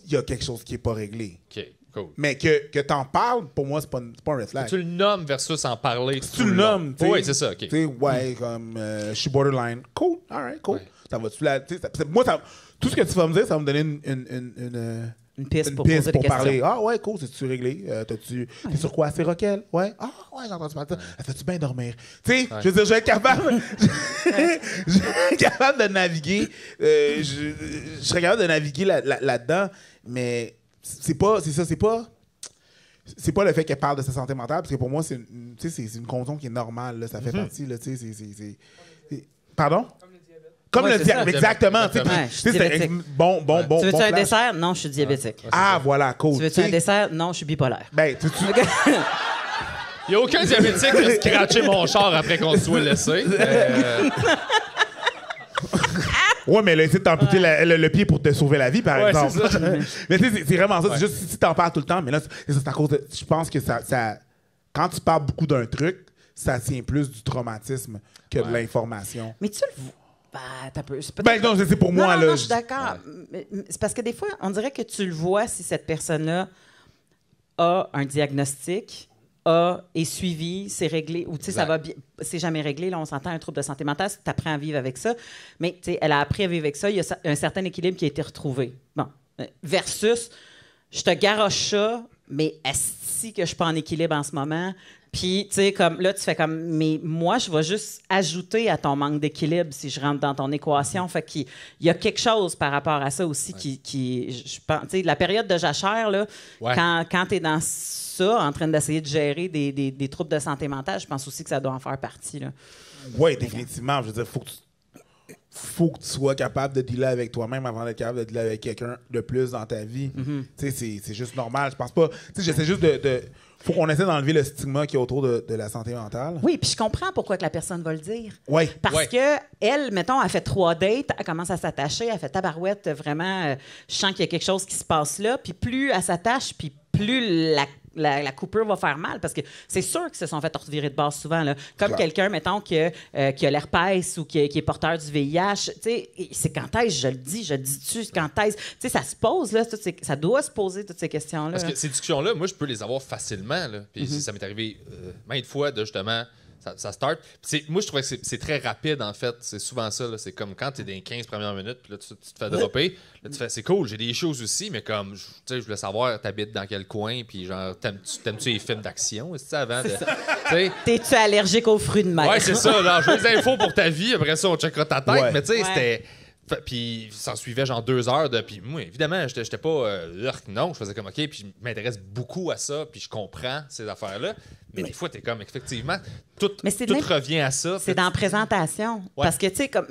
il y a quelque chose qui n'est pas réglé. OK, cool. Mais que t'en parles, pour moi, c'est pas un red flag. Tu le nommes versus en parler. Si tu le nommes, tu sais. Oui, c'est ça, OK. Tu sais, ouais, comme je suis borderline. Cool, all right, cool. Ouais. Ça va-tu là? Moi, tout ce que tu vas me dire, ça va me donner une piste pour parler. Ah ouais, cool, c'est-tu réglé? T'es sur quoi? C'est Roquel? Ouais. Ah ouais, j'ai entendu parler de ça. Fais-tu bien dormir? Tu sais, je veux dire, je vais être capable. Je vais être capable de naviguer. Je serais capable de naviguer là-dedans, mais c'est pas le fait qu'elle parle de sa santé mentale, parce que pour moi, c'est une condition qui est normale. Là, ça fait partie. Là, pardon? Comme le diabète, exactement. Bon. Tu veux-tu un flash. dessert? Non, je suis diabétique. Ah, voilà, cool. Tu veux-tu un dessert? Non, je suis bipolaire. Ben, Il n'y a aucun diabétique qui a scratché mon char après qu'on se soit laissé. Ouais, mais là, essaie de t'amputer le pied pour te sauver la vie, par exemple. C'est ça. Mais tu sais, c'est vraiment ça. C'est juste si t'en parles tout le temps, mais là, c'est à cause de. Je pense que ça. Quand tu parles beaucoup d'un truc, ça tient plus du traumatisme que de l'information. Mais tu le vois. Non, c'est pour moi. Non, je suis d'accord. C'est parce que des fois, on dirait que tu le vois si cette personne-là a un diagnostic, est suivi, c'est réglé, ou tu sais, ça va bien, c'est jamais réglé, là, on s'entend, un trouble de santé mentale, tu apprends à vivre avec ça, mais tu sais, elle a appris à vivre avec ça, il y a un certain équilibre qui a été retrouvé. Bon. Versus, je te garoche ça, mais est-ce que je suis pas en équilibre en ce moment? Puis, tu sais, comme là, tu fais comme, mais moi, je vais juste ajouter à ton manque d'équilibre si je rentre dans ton équation. Fait qu'il y a quelque chose par rapport à ça aussi qui je pense, tu sais, la période de jachère, là, quand tu es dans ça, en train d'essayer de gérer des troubles de santé mentale, je pense aussi que ça doit en faire partie, là. Oui, définitivement. Je veux dire, faut que tu sois capable de dealer avec toi-même avant d'être capable de dealer avec quelqu'un de plus dans ta vie. Tu sais, c'est juste normal. Je pense pas. Tu sais, j'essaie juste de faut qu'on essaie d'enlever le stigma qui est autour de la santé mentale. Oui, puis je comprends pourquoi que la personne va le dire. Oui. Parce que elle, mettons, elle fait 3 dates, elle commence à s'attacher, elle fait tabarouette, vraiment, je sens qu'il y a quelque chose qui se passe là, puis plus elle s'attache, puis plus la coupure va faire mal, parce que c'est sûr qu'ils se sont fait revirer de base souvent. Là. Comme quelqu'un, mettons, qui a l'herpès ou qui est porteur du VIH, tu sais, c'est quand est-ce, je le dis-tu, quand est-ce, tu sais, ça se pose, là, ça doit se poser toutes ces questions-là. Parce que ces discussions-là, moi, je peux les avoir facilement, là. Puis ça m'est arrivé maintes fois de, justement, ça start. Moi, je trouvais que c'est très rapide, en fait. C'est souvent ça, là. C'est comme quand tu es dans les 15 premières minutes, puis là, tu te fais dropper. Là, tu fais, c'est cool, j'ai des choses aussi, mais comme, tu sais, je voulais savoir, t'habites dans quel coin, puis genre, t'aimes-tu les films d'action, c'est ça, avant de... T'es-tu allergique aux fruits de mer? Ouais, c'est ça. Là, je veux des infos pour ta vie, après ça, on checkera ta tête. Ouais. Mais tu sais, c'était... Puis ça en suivait genre 2 heures de... Puis moi, évidemment, j'étais pas... non, je faisais comme, OK, puis je m'intéresse beaucoup à ça, puis je comprends ces affaires-là. Mais des fois, t'es comme, effectivement, tout revient à ça. C'est dans la présentation. Ouais. Parce que, tu sais, comme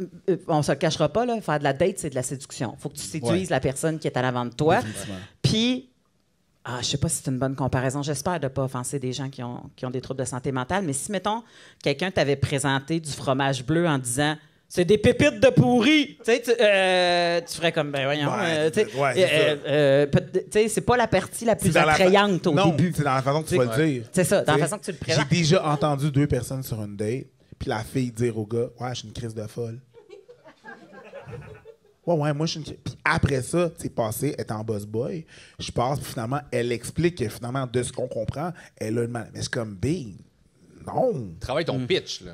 on se le cachera pas, là, faire de la date, c'est de la séduction. Faut que tu séduises la personne qui est à l'avant de toi. Puis... je sais pas si c'est une bonne comparaison. J'espère de pas offenser des gens qui ont des troubles de santé mentale, mais si, mettons, quelqu'un t'avait présenté du fromage bleu en disant « C'est des pépites de pourri! » Tu sais, tu ferais comme « Ben voyons. » Tu sais, c'est pas la partie la plus attrayante au début. C'est dans la façon que tu vas le dire. C'est ça, dans la façon que tu le présentes. J'ai déjà entendu 2 personnes sur une date, puis la fille dire au gars « Ouais, je suis une crise de folle. » Ouais, moi, je suis une... Puis après ça, c'est passé, elle est en boss boy. Je passe, puis finalement, elle explique que finalement, de ce qu'on comprend, elle a une mal. Mais c'est comme, Non. Travaille ton pitch, là.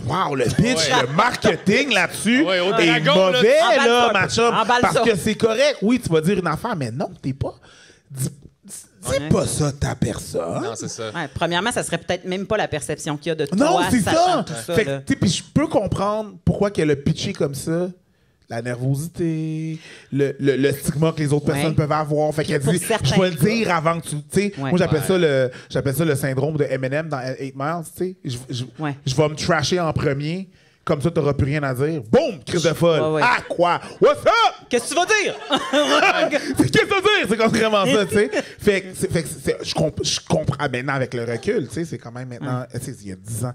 Wow, le pitch, le marketing là-dessus Ouais, au est dragon, mauvais, là, là, emballe ma ça. chum. Emballe Parce ça. que c'est correct. Oui, tu vas dire une affaire, mais non, t'es pas... Dis pas ça ta personne. Non, c'est ça. Ouais, premièrement, ça serait peut-être même pas la perception qu'il y a de toi. Non, c'est sachant ça. tout ça Fait que, là. tu sais, puis je peux comprendre pourquoi qu'elle a pitché comme ça. La nervosité, le stigma que les autres personnes peuvent avoir. Fait qu'elle Pour dit, certains je vais le cas. dire avant que tu... Tu sais, Ouais. moi, j'appelle ça le syndrome de Eminem dans 8 Miles, tu sais. Ouais. Je vais me trasher en premier, comme ça, t'auras plus rien à dire. Boum! Crise de folle. Ouais, ouais. Ah, quoi? What's up? Qu'est-ce que tu vas dire? Qu'est-ce que ça veut dire? C'est comme vraiment ça, tu sais. Fait que je comprends maintenant avec le recul, tu sais. C'est quand même maintenant... Tu sais, il y a 10 ans.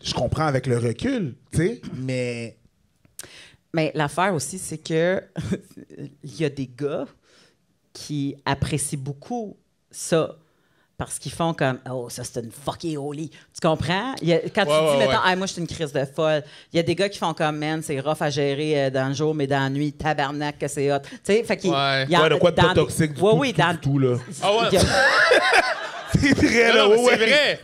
Je comprends avec le recul, tu sais, mais... Mais l'affaire aussi, c'est que il y a des gars qui apprécient beaucoup ça. Parce qu'ils font comme « Oh, ça, c'est une fucking holy. » Tu comprends? Quand tu dis, mettons, « moi, je suis une crise de folle », il y a des gars qui font comme « Man, c'est rough à gérer dans le jour, mais dans la nuit, tabarnak, que c'est hot. » Tu sais, fait qu'il Ouais. il y a... de quoi de pas toxique du tout, dans du tout, là. Ah ouais. il y a- C'est vrai, là, Non, mais ouais. c'est vrai.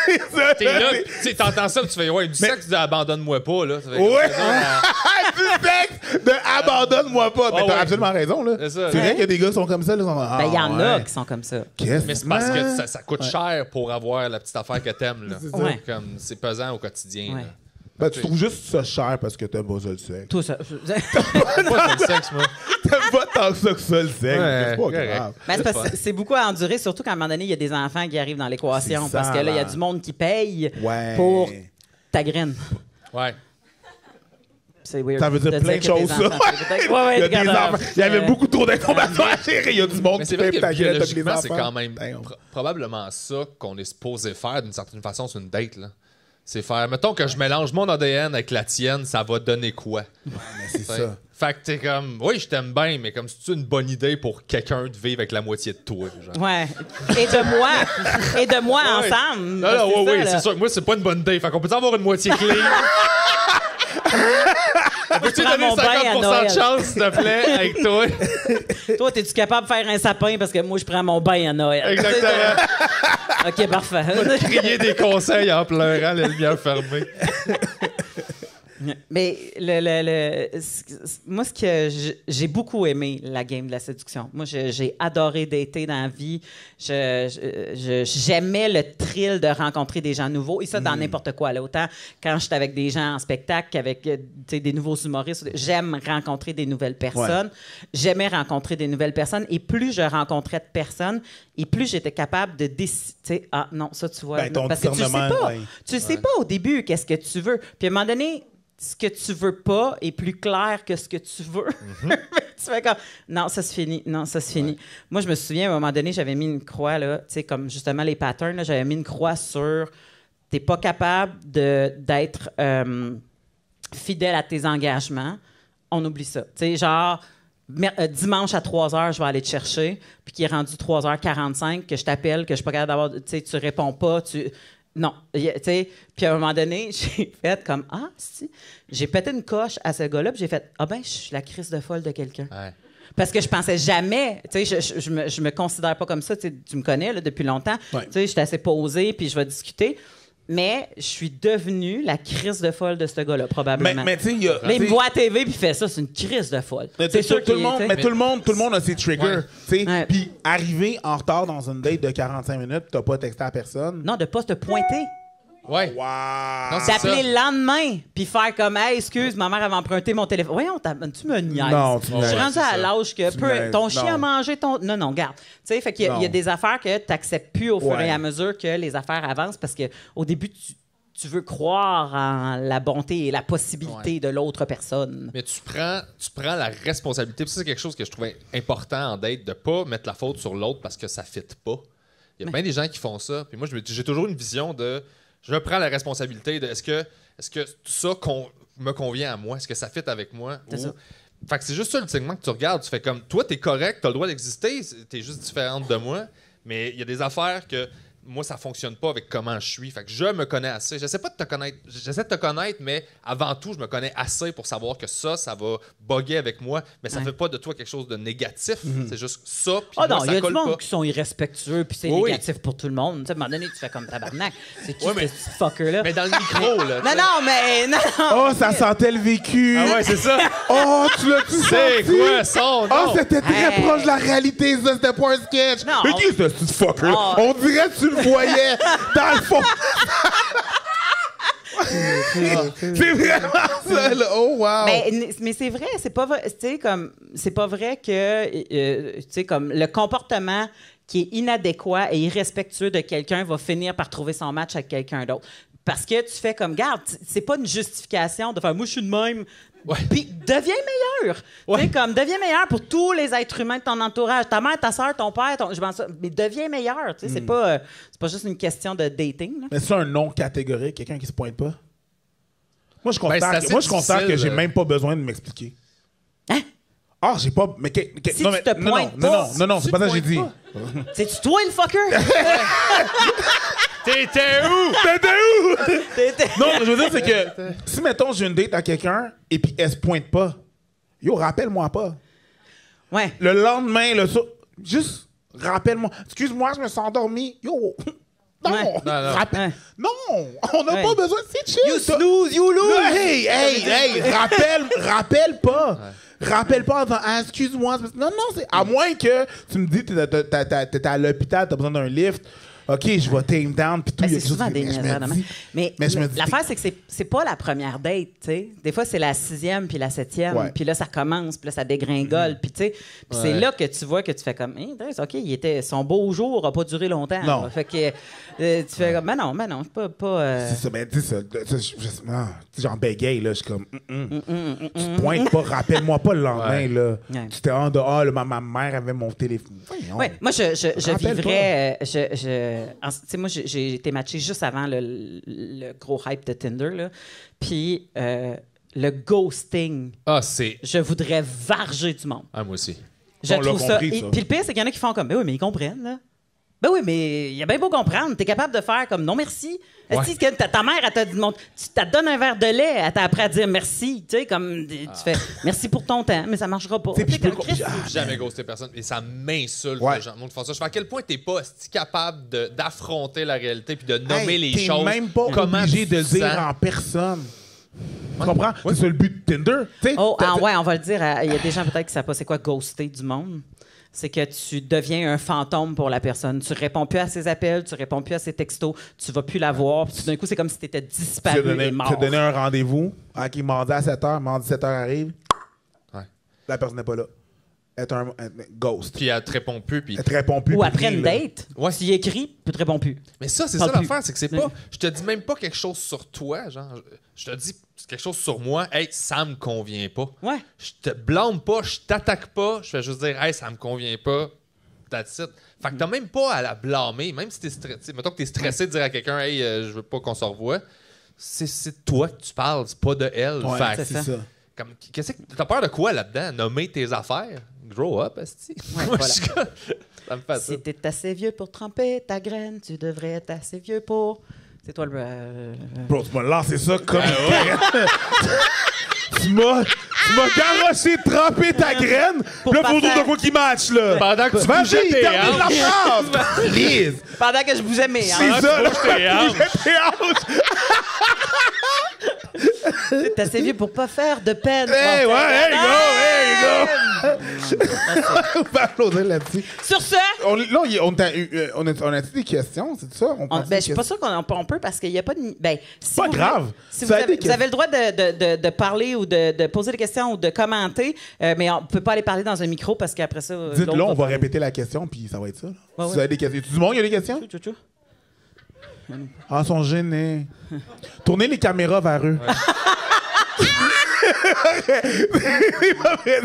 C'est ça, T'es là, tu sais, t'entends ça, puis tu fais, ouais, du sexe, abandonne-moi pas, là. Ça fait Ouais! comme Du sexe de abandonne-moi pas. Mais Ah t'as ouais. absolument raison, là. C'est ça. C'est vrai Ouais. qu'il y a des gars qui sont comme ça, là. Ben, il y en a qui sont comme ça. Mais c'est parce que ça coûte cher pour avoir la petite affaire que t'aimes, là. C'est ça. Ouais. Comme, c'est pesant au quotidien, Ouais. là. Ben, tu trouves juste ça cher parce que t'aimes pas ça le sexe. Tout ça. Pas le sexe, moi. T'aimes pas tant que ça le sexe. Ouais, C'est pas correct. grave. Ben, c'est parce que c'est beaucoup à endurer, surtout qu'à un moment donné, il y a des enfants qui arrivent dans l'équation. C'est ça, Parce que là, il y a là. du monde qui paye Ouais. pour ta graine. Ouais. C'est weird. Ça veut dire plein de que tes choses, ça. enfants payent. Peut-être- Ouais, Il y a regarde, des enfants. Il y avait beaucoup trop d'informations à gérer. Il y a du monde Mais qui c'est vrai paye que ta gueule avec les biologiquement, c'est enfants. quand même Damn. probablement ça qu'on est supposé faire d'une certaine façon sur une date, là. C'est faire, mettons que je mélange mon ADN avec la tienne, ça va donner quoi? Mais c'est T'sais. ça. Fait que t'es comme, oui, je t'aime bien, mais comme c'est une bonne idée pour quelqu'un de vivre avec la moitié de toi. Genre. Ouais. Et de moi. Et de moi Ouais. ensemble. Non, non, C'est oui, ça, oui, là. c'est sûr que moi, c'est pas une bonne idée. Fait qu'on peut avoir une moitié clean. On peut-tu prends donner mon bain à 50% de Noël. chance, s'il te plaît, avec toi? Toi, es-tu capable de faire un sapin parce que moi, je prends mon bain à Noël? Exactement. OK, parfait. Crier des conseils en pleurant, les lumières fermées. Mais moi, ce que j'ai beaucoup aimé la game de la séduction. Moi, j'ai adoré dater dans la vie. J'aimais le thrill de rencontrer des gens nouveaux. Et ça, dans n'importe quoi. Là. Autant quand j'étais avec des gens en spectacle qu'avec des nouveaux humoristes. J'aime rencontrer des nouvelles personnes. J'aimais rencontrer des nouvelles personnes. Et plus je rencontrais de personnes, et plus j'étais capable de décider. Ah non, ça, tu vois. Ben, ton parce que tu sais discernement, pas. ouais. Tu sais pas au début qu'est-ce que tu veux. Puis à un moment donné, ce que tu veux pas est plus clair que ce que tu veux. Tu fais comme, non, ça se finit. Non, ça se finit. Moi, je me souviens, à un moment donné, j'avais mis une croix, là, tu sais, comme justement les patterns, là, j'avais mis une croix sur t'es pas capable d'être fidèle à tes engagements. On oublie ça. Tu sais, genre, dimanche à 3h, je vais aller te chercher, puis qui est rendu 3h45, que je t'appelle, que je suis pas capable d'avoir, tu sais, tu réponds pas, non, tu sais, puis à un moment donné, j'ai fait comme si, j'ai pété une coche à ce gars-là, puis j'ai fait ben je suis la crise de folle de quelqu'un. Ouais. Parce que je pensais jamais, tu sais, je me considère pas comme ça, tu sais, tu me connais là, depuis longtemps, Ouais. tu sais, je suis assez posée, puis je vais discuter, mais je suis devenue la crise de folle de ce gars-là probablement. Mais tu sais, il y a. Là, il me voit à TV puis il fait ça, c'est une crise de folle. C'est sûr tout le monde, mais mais tout le monde a ses triggers. Ouais. Tu sais. Ouais. Puis arriver en retard dans une date de 45 minutes, t'as pas texté à personne. non, de pas te pointer. Ouais. Wow. Non, c'est D'appeler ça. le lendemain, puis faire comme, hey, excuse, ma mère avait emprunté mon téléphone. Voyons, tu me niaises. Non, tu me Je suis niaises, rendu c'est à ça. l'âge que Tu me niaises, ton chien a non. mangé ton. Non, garde. Tu sais, fait qu'il y a Non. des affaires que tu n'acceptes plus au fur Ouais. et à mesure que les affaires avancent parce qu'au début, tu veux croire en la bonté et la possibilité de l'autre personne. Mais tu prends la responsabilité. Puis ça, c'est quelque chose que je trouvais important en date, de pas mettre la faute sur l'autre parce que ça ne fit pas. Il y a bien des gens qui font ça. Puis moi, j'ai toujours une vision de je prends la responsabilité de est-ce que tout ça me convient à moi? Est-ce que ça fit avec moi? C'est ça. Fait que c'est juste ça ultimement que tu regardes. Tu fais comme toi, t'es correct, t'as le droit d'exister, t'es juste différente de moi. Mais il y a des affaires que moi, ça fonctionne pas avec comment je suis. Fait que je me connais assez. J'essaie pas de te connaître. J'essaie de te connaître, mais avant tout, je me connais assez pour savoir que ça va bugger avec moi. Mais ça fait pas de toi quelque chose de négatif. C'est juste ça. Puis non, il y a du monde pas. qui sont irrespectueux, puis c'est négatif pour tout le monde. Tu sais, à un moment donné, tu fais comme tabarnak. C'est qui ce petit fucker-là? Mais dans le micro, là. Non. Oh, ça sentait le vécu. Ah ouais, c'est ça. Oh, tu l'as-tu C'est senti? quoi son? Oh, c'était très proche de la réalité, ça. C'était pas un sketch. Non. Mais qui est ce petit fucker? On dirait que tu le voyais dans le fond. C'est vraiment ça, là. Oh, wow. Mais c'est vrai, c'est pas vrai. Tu sais, comme, c'est pas vrai que, tu sais, comme, le comportement qui est inadéquat et irrespectueux de quelqu'un va finir par trouver son match avec quelqu'un d'autre. Parce que tu fais comme, garde, c'est pas une justification de faire, moi, je suis de même. Puis deviens meilleur. Tu sais, comme, deviens meilleur pour tous les êtres humains de ton entourage. Ta mère, ta soeur, ton père, mais deviens meilleur. Tu sais, c'est pas juste une question de dating. Là. Mais c'est un nom catégorique, quelqu'un qui se pointe pas? Moi, je constate que j'ai même pas besoin de m'expliquer. Hein? Ah, j'ai pas. Mais si non, tu te pointes non, c'est pas ça que j'ai dit. C'est-tu toi le fucker? T'étais où? Non, je veux dire, c'est que si, mettons, j'ai une date à quelqu'un et puis elle se pointe pas, yo, rappelle-moi pas. Ouais. Le lendemain, juste rappelle-moi. Excuse-moi, je me suis endormi. Yo. Non, non, on n'a pas besoin de c'est chill. You snooze, you lose. Non, hey, rappelle pas. Ouais. Rappelle pas en disant, excuse-moi. Non, c'est à moins que tu me dis que t'es à l'hôpital, t'as besoin d'un lift. OK, je vais tame down, puis tout. C'est souvent des niaiseries. Mais l'affaire, c'est que c'est pas la première date, tu sais. Des fois, c'est la 6e puis la 7e, puis là, ça commence, puis là, ça dégringole, puis tu sais. Puis c'est là que tu vois que tu fais comme, OK, son beau jour n'a pas duré longtemps. Non. Fait que tu fais comme, mais non, pas... C'est ça, ben dis ça. Genre bégaye, là, je suis comme, tu te pointes pas, rappelle-moi pas le lendemain, là. Ouais. Tu t'es en dehors, ma mère avait mon téléphone. Oui, moi, je vivrais... tu sais, moi, j'ai été matchée juste avant le gros hype de Tinder, là. Puis le ghosting, je voudrais varger du monde. Ah, moi aussi. Je trouve ça... Puis le pire, c'est qu'il y en a qui font comme, ben oui, mais ils comprennent, là. Ben oui, mais il y a bien beau comprendre. T'es capable de faire comme non merci. Ouais. Si ta mère, elle t'a dit, tu te donnes un verre de lait, elle t'a appris à dire merci. Tu sais, comme tu fais merci pour ton temps, mais ça marchera pas. Je peux jamais ghoster personne. Et ça m'insulte, les gens. Je fais à quel point t'es pas capable d'affronter la réalité puis de nommer les choses. T'es même pas obligé de dire en personne. Tu comprends? C'est ça le but de Tinder. Ouais, on va le dire. Il y a des gens peut-être qui savent pas c'est quoi ghoster du monde. C'est que tu deviens un fantôme pour la personne. Tu réponds plus à ses appels, tu réponds plus à ses textos, tu vas plus la voir. Puis tout d'un coup, c'est comme si tu étais disparu et mort. Tu as donné un rendez-vous. OK, mardi à 7h, mardi 7h arrive. Ouais. La personne n'est pas là. Elle est un ghost. Puis elle te répond plus. Elle te répond plus. Ou après une date, s'il écrit, il te répond plus. Mais ça, c'est ça l'affaire, c'est que c'est pas... Je te dis même pas quelque chose sur toi, genre... Je te dis quelque chose sur moi, hey, ça me convient pas. Ouais. Je te blâme pas, je t'attaque pas, je fais juste dire, hey, ça me convient pas, that's it. Fait que t'as même pas à la blâmer, même si t'es stressé. Mettons que t'es stressé de dire à quelqu'un, hey, je veux pas qu'on se revoie. C'est toi que tu parles, c'est pas de elle. Ouais, fait c'est ça. Comme, t'as peur de quoi là-dedans? Nommer tes affaires? Grow up, esti. Ouais, voilà. Ça me fait ça. Si t'es assez vieux pour tremper ta graine, tu devrais être assez vieux pour... C'est toi le... Bro, tu m'as lancé ça comme... Tu m'as garoché de tremper ta graine, puis là, faut de quoi qui match, là. Pendant que tu bougeais tes hanches. Lise. Pendant que je bougeais mes hanches. C'est ça, là, je bougeais tes hanches. T'es assez vieux pour pas faire de peine. Hey, ouais, hey, go! On va applaudir là-dessus. Sur ce... On a des questions, c'est ça? Je suis pas sûre qu'on peut parce qu'il n'y a pas de... C'est pas grave. Si vous avez le droit de parler ou de poser des questions ou de commenter, mais on ne peut pas aller parler dans un micro parce qu'après ça... Dites-le, on va répéter la question, puis ça va être ça. Si vous avez des questions. Tout le monde, il y a des questions? Ah, ils sont gênés. Tournez les caméras vers eux. Ouais. C'est pas vrai.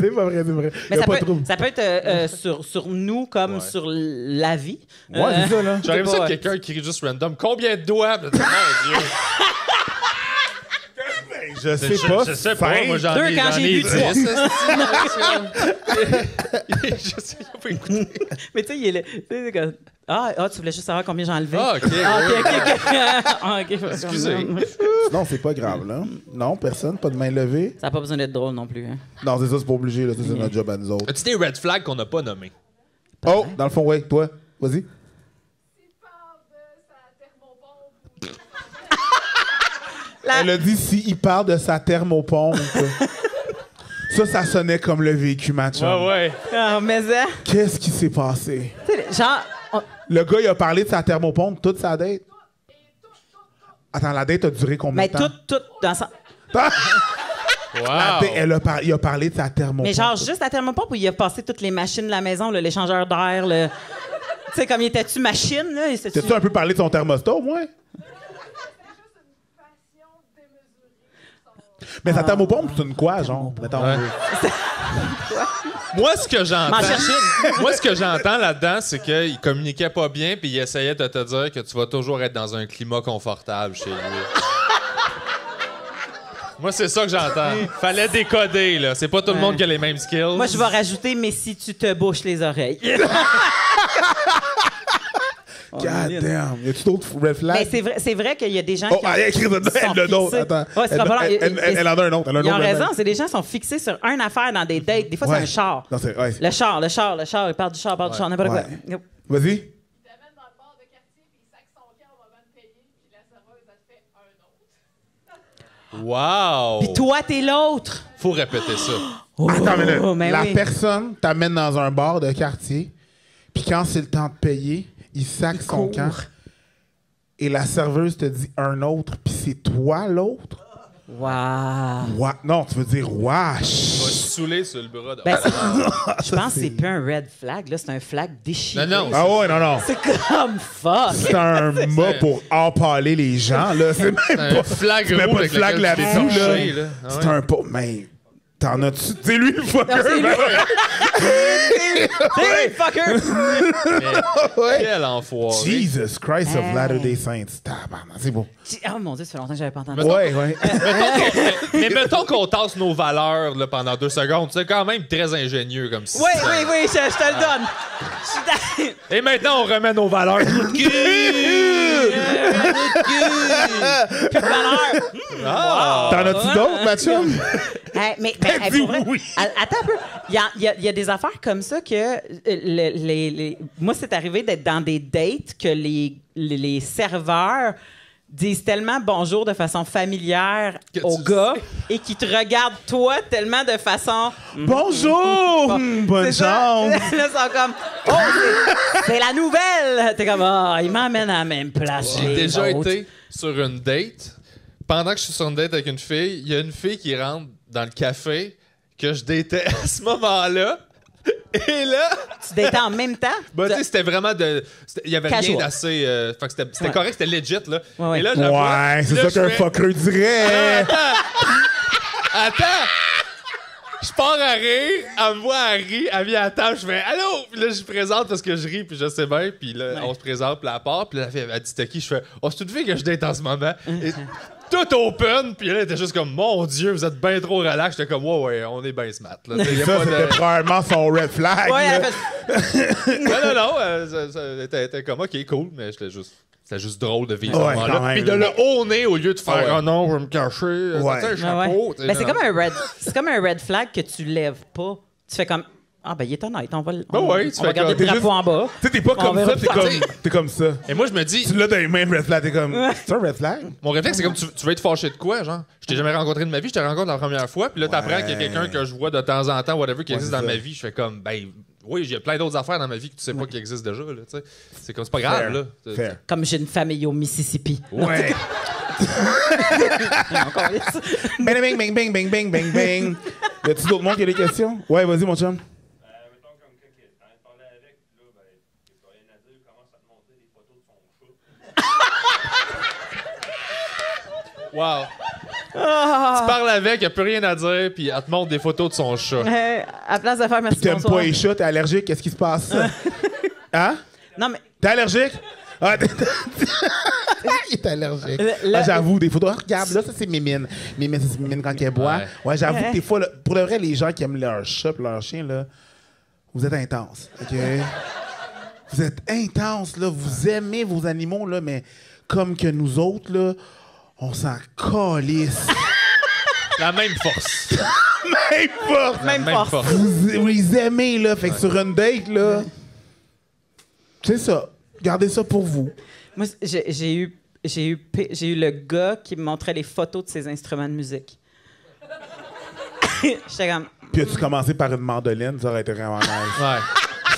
Mais ça peut être sur nous comme sur la vie. Ouais, c'est ça, là. J'aurais ça que quelqu'un qui crie juste random. Combien de doigts? Mon Dieu. Je sais pas, moi j'en ai 10. Je sais pas écouter. Mais tu sais, Tu voulais juste savoir combien j'ai enlevé? Ah, OK. OK. Excusez. Non, c'est pas grave, là. Non, personne, pas de main levée. Ça n'a pas besoin d'être drôle non plus. Hein. Non, c'est ça, c'est pas obligé, là. Ça, c'est notre job à nous autres. As-tu des red flags qu'on n'a pas nommés? Oh, dans le fond, ouais, toi. Vas-y. Elle a dit s'il parle de sa thermopompe. Ça sonnait comme le vécu match. Ouais. Ah, mais ça... Qu'est-ce qui s'est passé? Genre... Le gars, il a parlé de sa thermopompe toute sa date. Attends, la date a duré combien Mais de temps? tout dans sa... Wow. Il a parlé de sa thermopompe. Mais genre juste la thermopompe où il a passé toutes les machines de la maison, l'échangeur d'air, Tu sais, comme il était-tu machine, là? T'as-tu un peu parlé de son thermostat, au moins? Mais sa thermopompe, c'est une quoi, genre? Mettons, Moi, ce que j'entends... M'en chercher Moi, ce que j'entends là-dedans, c'est qu'il communiquait pas bien puis il essayait de te dire que tu vas toujours être dans un climat confortable chez lui. Moi, c'est ça que j'entends. Fallait décoder, là. C'est pas tout le monde qui a les mêmes skills. Moi, je vais rajouter, mais si tu te bouches les oreilles. God damn. Y a-tu d'autres red flags? Mais c'est vrai qu'il y a des gens Oh, qui elle écrit elle a d'autres. Attends. Ouais, c'est pas bon. Elle en a un autre. Elle a un Ils ont autre raison, red flag. c'est des gens qui sont fixés sur une affaire dans des dates. Des fois, Ouais. c'est un char. Non, c'est... Ouais. Le char. Il parle du char, n'importe Ouais. quoi. Vas-y. Il t'amène dans le bar de quartier, puis il sac son camp au moment de payer, puis la serveuse, elle te fait un autre. Wow! Puis toi, t'es l'autre. Faut répéter ça. Attends, mais là, mais la oui. personne t'amène dans un bar de quartier, puis quand c'est le temps de payer, il sac son court. camp, et la serveuse te dit un autre, puis c'est toi l'autre? Wow. Non, tu veux dire On va wesh. se saouler sur le bras. Ben, je pense que c'est plus un red flag, là. C'est un flag déchiré. Non. Ah ouais, non. C'est comme fuck. C'est un mot pour empaler les gens, là. C'est même Un pas... flag Tu mets rouge pas de avec flag lequel tu là-dessus, t'es là. torché, là. Ah C'est ouais. un pas... Mais... T'en as-tu... C'est lui le fucker, Non, c'est lui. ben Hey, fucker! ouais. Quel enfoiré. Jesus Christ of Hey. Latter-day Saints. Tabarnak, c'est beau. Oh mon Dieu, ça fait longtemps que j'avais pas entendu. Ouais. Mais mettons qu'on tasse nos valeurs là, pendant 2 secondes. C'est quand même très ingénieux comme ça. Oui, je te le donne. Je suis dans- Et maintenant, on remet nos valeurs. Plus de valeur. Ah! T'en as-tu d'autres, Mathieu? Hey, mais T'as dit pour vrai, oui. Attends un peu. Il y a des affaires comme ça que moi, c'est arrivé d'être dans des dates que les serveurs disent tellement bonjour de façon familière Que au tu gars et qui te regardent toi tellement de façon... Bonjour! Bonne C'est ça. chance! Là, ils sont comme « Oh, c'est la nouvelle! » T'es comme « Ah, il m'emmène à la même place. J'ai les déjà autres. été sur une date. Pendant que je suis sur une date avec une fille, il y a une fille qui rentre dans le café que je datais à ce moment-là. Et là, Tu datais en même temps? bah, tu sais, c'était vraiment de. Il y avait rien Casual. d'assez. Fait que c'était Ouais. correct, c'était legit, là. Ouais. Et là, j'avoue, Ouais, c'est là, ça je qu'un fais- fucker dirait. Attends! Je pars à rire, elle me voit à rire, elle vient à la table, je fais allô! Puis là, je présente parce que je ris, puis je sais bien, puis là, on se présente, puis elle part, puis là, elle dit t'es qui? Je fais oh, c'est une fille que je date en ce moment. Et tout open, puis là, elle était juste comme mon Dieu, vous êtes bien trop relax. J'étais comme ouais, on est bien smart. Là. Y a Ça, pas de- c'était probablement son red flag. Ouais, là. elle fait... Non, elle était comme ok, cool, mais c'était juste drôle de vivre Ouais, ce quand moment-là. même, Puis de là. le honner au lieu de faire Ouais. oh non, je vais me cacher, Ouais. ça, un Ah chapeau. ouais. tu sais, Ben, c'est non. comme un red flag que tu lèves pas. Tu fais comme ah ben il est honnête, on va Ben ouais, tu on va fais garder comme- le drapeau en bas. Tu sais, t'es pas On comme verra ça, plus tard. t'es comme ça. Et moi, je me dis, Tu l'as dans les mains, le red flag, t'es comme. C'est un red flag? mon réflexe, c'est comme tu veux être fâché de quoi, genre? Je t'ai jamais rencontré de ma vie, je te rencontre la première fois, puis là, t'apprends qu'il y a quelqu'un que je vois de temps en temps, whatever, qui Ouais, existe c'est dans ça. ma vie. Je fais comme, ben, oui, il y a plein d'autres affaires dans ma vie que tu sais pas qui existent déjà, là, tu sais. C'est comme, c'est pas grave, là. Fair. Comme j'ai une famille au Mississippi. Ouais. Encore ça. Bang, bang, bang, bang, bang, bang, bang, bang. Y a-tu d'autres monde qui a des questions? Ouais, vas-y, mon chum. Mettons comme que t'en as parlé avec, puis là, ben, rien à dire, commence à te montrer des photos de son chat. Wow. Tu parles avec, il a plus rien à dire, puis elle te montre des photos de son chat. À place de faire merci T'aimes bonsoir. pas les chats, t'es allergique, qu'est-ce qui se passe? Hein? Non mais T'es allergique? Ah, il est allergique. Le- Ah, j'avoue, des photos. Ah, regarde, là, ça, c'est Mimine. Mimine, ça, c'est Mimine quand elle boit. Ouais. Ouais, j'avoue Ouais. que des fois, là, pour de vrai, les gens qui aiment leur chat pis leur chien, là, vous êtes intenses. OK? Vous êtes intense, là. Vous aimez vos animaux, là, mais comme que nous autres, là, on s'en calisse. La même force. Même force! Même force. Vous les aimez, là. Fait que sur une date, là, c'est ça. Gardez ça pour vous. Moi, j'ai eu le gars qui me montrait les photos de ses instruments de musique. J'étais comme... Puis as-tu commencé par une mandoline? Ça aurait été vraiment nice. Ouais.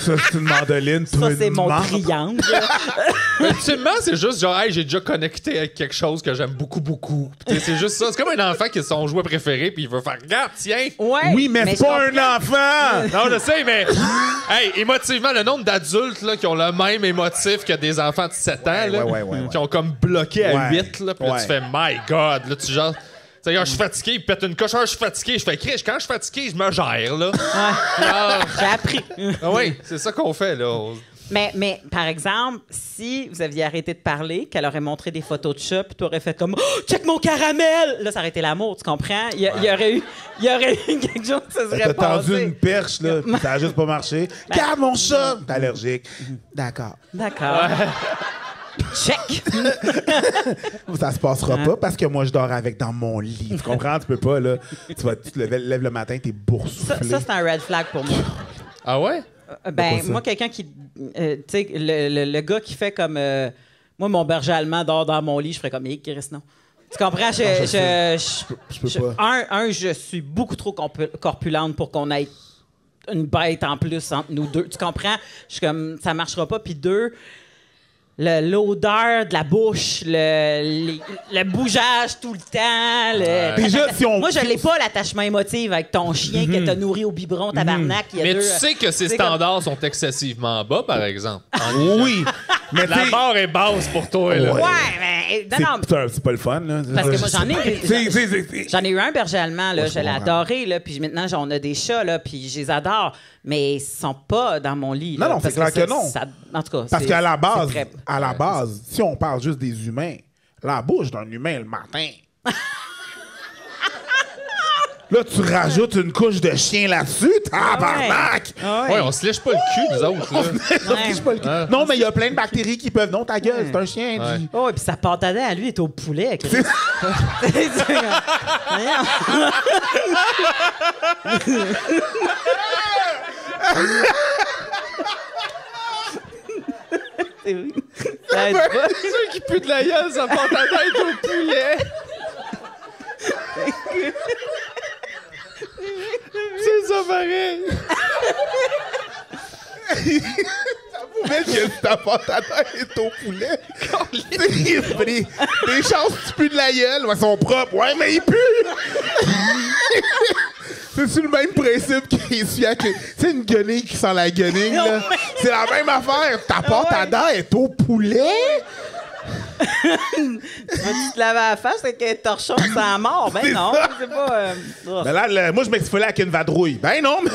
Ça, c'est une mandoline. Ça, c'est mon triangle. Mais ultimement, c'est juste genre, hey, j'ai déjà connecté avec quelque chose que j'aime beaucoup, beaucoup. Puis, c'est juste ça. C'est comme un enfant qui a son jouet préféré, puis il veut faire, regarde, tiens. Ouais, Oui, mais c'est pas un enfant! Non, je sais, mais hey, émotivement, le nombre d'adultes là, qui ont le même émotif que des enfants de 7 ans, là, ouais. qui ont comme bloqué à Ouais. 8, là, puis là, Ouais. tu fais, my God, là, tu genre. Tu sais, je suis fatigué, il pète une coche, je suis fatigué. Je fais criche, quand je suis fatigué, je me gère, là. J'ai appris. Ah oui, c'est ça qu'on fait, là. Mais, par exemple, si vous aviez arrêté de parler, qu'elle aurait montré des photos de chat, puis tu aurais fait comme « check mon caramel! » Là, ça aurait été l'amour, tu comprends? Il y aurait eu quelque chose qui se serait T'as passé. tendu une perche, là, pis ça a juste pas marché. Garde mon chat! T'es allergique. D'accord. D'accord. Check! Ça se passera pas parce que moi, je dors avec dans mon lit. Tu comprends? Tu peux pas, là. Tu te lèves le matin, t'es boursouflé. Ça, c'est un red flag pour moi. Ah ouais? Pourquoi ça? Moi, quelqu'un qui... tu sais, le gars qui fait comme... moi, mon berger allemand dort dans mon lit, je ferais comme « Chris, non. » Tu comprends? Je peux pas. Je suis beaucoup trop corpulente pour qu'on ait une bête en plus entre nous deux. Tu comprends? Je suis comme, ça marchera pas. Puis 2, l'odeur de la bouche, le bougeage tout le temps. Déjà, si on... Moi, je n'ai pas l'attachement émotif avec ton chien que t'as nourri au biberon, tabarnak. Il y a Mais deux, tu sais que ces c'est comme- standards sont excessivement bas, par exemple. Oui. Mais La t'sais- barre est basse pour toi, là. Ouais. Ouais, mais... c'est- Non, mais- c'est pas le fun, là. Parce que moi, j'en ai... C'est- J'en ai eu un berger allemand, là, Moi, je l'ai comprends. adoré, là, puis maintenant, on a des chats, là, puis je les adore, mais ils sont pas dans mon lit. Non, là, non, c'est parce clair que non. En tout cas, Parce c'est- qu'à la base, c'est très- à la base, si on parle juste des humains, la bouche d'un humain le matin. Là, tu rajoutes une couche de chien là-dessus, tabarnak! Ah Ouais, on se lèche pas le cul, nous autres, là. Ouais. Je sais pas le cul. Non, mais il y a plein de bactéries qui peuvent. Non, ta gueule, c'est un chien. Ouais. dis. Oh, et puis sa pâte à dents à lui est au poulet. Chris. C'est vrai. Ça aide pas. Ceux qui puent de la gueule, ça porte la tête au poulet. C'est ça pareil. Mais que ta pâte à terre est au poulet. des chances que tu pues de la gueule. Ouais, ils sont propres. Ouais, mais ils puent. C'est le même principe qu'il suit avec... Tu sais, une guenille qui sent la guenille, là. C'est la même affaire. Ta pâte à dents est au poulet. Tu te laver la face avec un torchon sans mort. Ben non, ça. c'est pas... Ben là, moi, je m'exfoliais avec une vadrouille. Ben non, mais...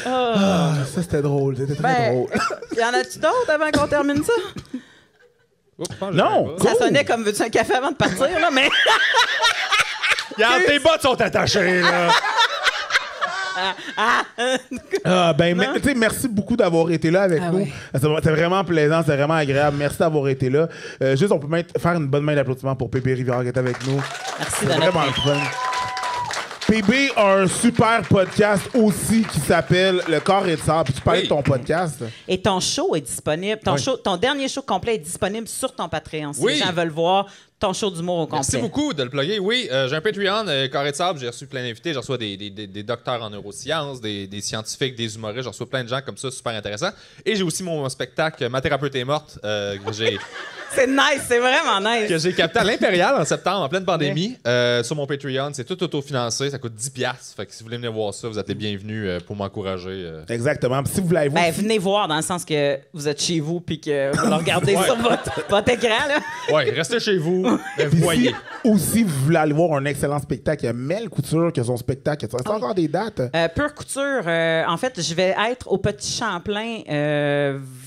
Ah, ça, c'était drôle. C'était très Ben, drôle. y en a-tu d'autres avant qu'on termine ça? Non. Ça Cool. sonnait comme veux-tu un café avant de partir, là, mais... Regarde, tes bottes sont attachées, là. Ah, ben, tu sais, merci beaucoup d'avoir été là avec nous. oui. C'était vraiment plaisant, c'était vraiment agréable. Merci d'avoir été là. Juste, on peut faire une bonne main d'applaudissement pour Pépé Rivière qui est avec nous. Merci C'est de vraiment le fun. PB a un super podcast aussi qui s'appelle Le Corps et de Sable. Puis tu parlais Oui. de ton podcast. Et ton show est disponible. Ton dernier show complet est disponible sur ton Patreon. Si Oui. les gens veulent voir ton show d'humour au complet. Merci beaucoup de le plugger. Oui, j'ai un Patreon, Carré de Sable, j'ai reçu plein d'invités. Je reçois des docteurs en neurosciences, des scientifiques, des humoristes. Je reçois plein de gens comme ça, super intéressants. Et j'ai aussi mon spectacle Ma thérapeute est morte, que C'est nice, c'est vraiment nice. j'ai capté à l'Impérial en septembre, en pleine pandémie, sur mon Patreon. C'est tout autofinancé, ça coûte 10$. Fait que si vous voulez venir voir ça, vous êtes les bienvenus pour m'encourager. Exactement. Puis si vous voulez aller voir... Ben, venez voir dans le sens que vous êtes chez vous puis que vous le regardez sur votre écran. Là. Ouais, restez chez vous, mais Puis voyez. si aussi vous voulez aller voir un excellent spectacle, il y a Mel Couture qui a son spectacle. Ça reste encore des dates. Pure Couture, en fait, je vais être au Petit Champlain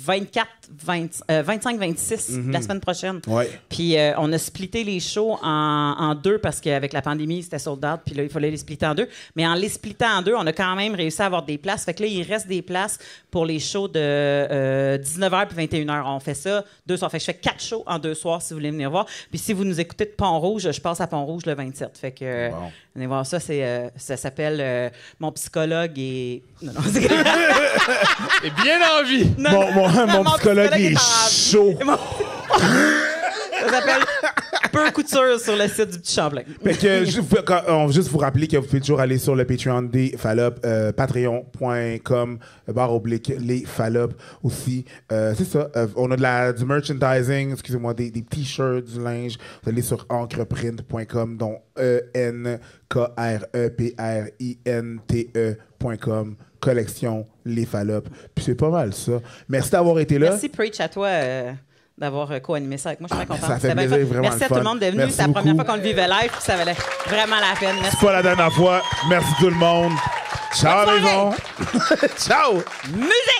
25-26 la semaine prochaine. Ouais. Puis on a splitté les shows en deux parce qu'avec la pandémie, c'était sold out. Puis là, il fallait les splitter en deux. Mais en les splittant en deux, on a quand même réussi à avoir des places. Fait que là, il reste des places pour les shows de 19h puis 21h. On fait ça 2 soirs. Fait que je fais 4 shows en 2 soirs si vous voulez venir voir. Puis si vous nous écoutez de Pont-Rouge, je passe à Pont-Rouge le 27. Fait que venez voir ça. Ça s'appelle Mon psychologue et... Non, c'est... Et bien en vie! Mon psychologue est chaud. Ça s'appelle Peu Couture sur le site du Petit Champlain. Fait que, juste vous rappeler que vous pouvez toujours aller sur le Patreon des Fallop, patreon.com/les Fallop aussi. C'est ça. On a du merchandising, excusez-moi, des t-shirts, du linge. Vous allez sur encreprint.com, dont enkreprinte.com. Collection Les Fallop. Puis c'est pas mal ça. Merci d'avoir été là. Merci, Preach, à toi. D'avoir co-animé ça avec moi. Je suis très contente. Ça fait plaisir, vraiment. Merci à tout le monde d'être venu. C'est la première fois qu'on le vivait live, puis ça valait vraiment la peine. Merci. C'est pas la dernière fois. Merci tout le monde. Ciao, maison. Ciao. Musique!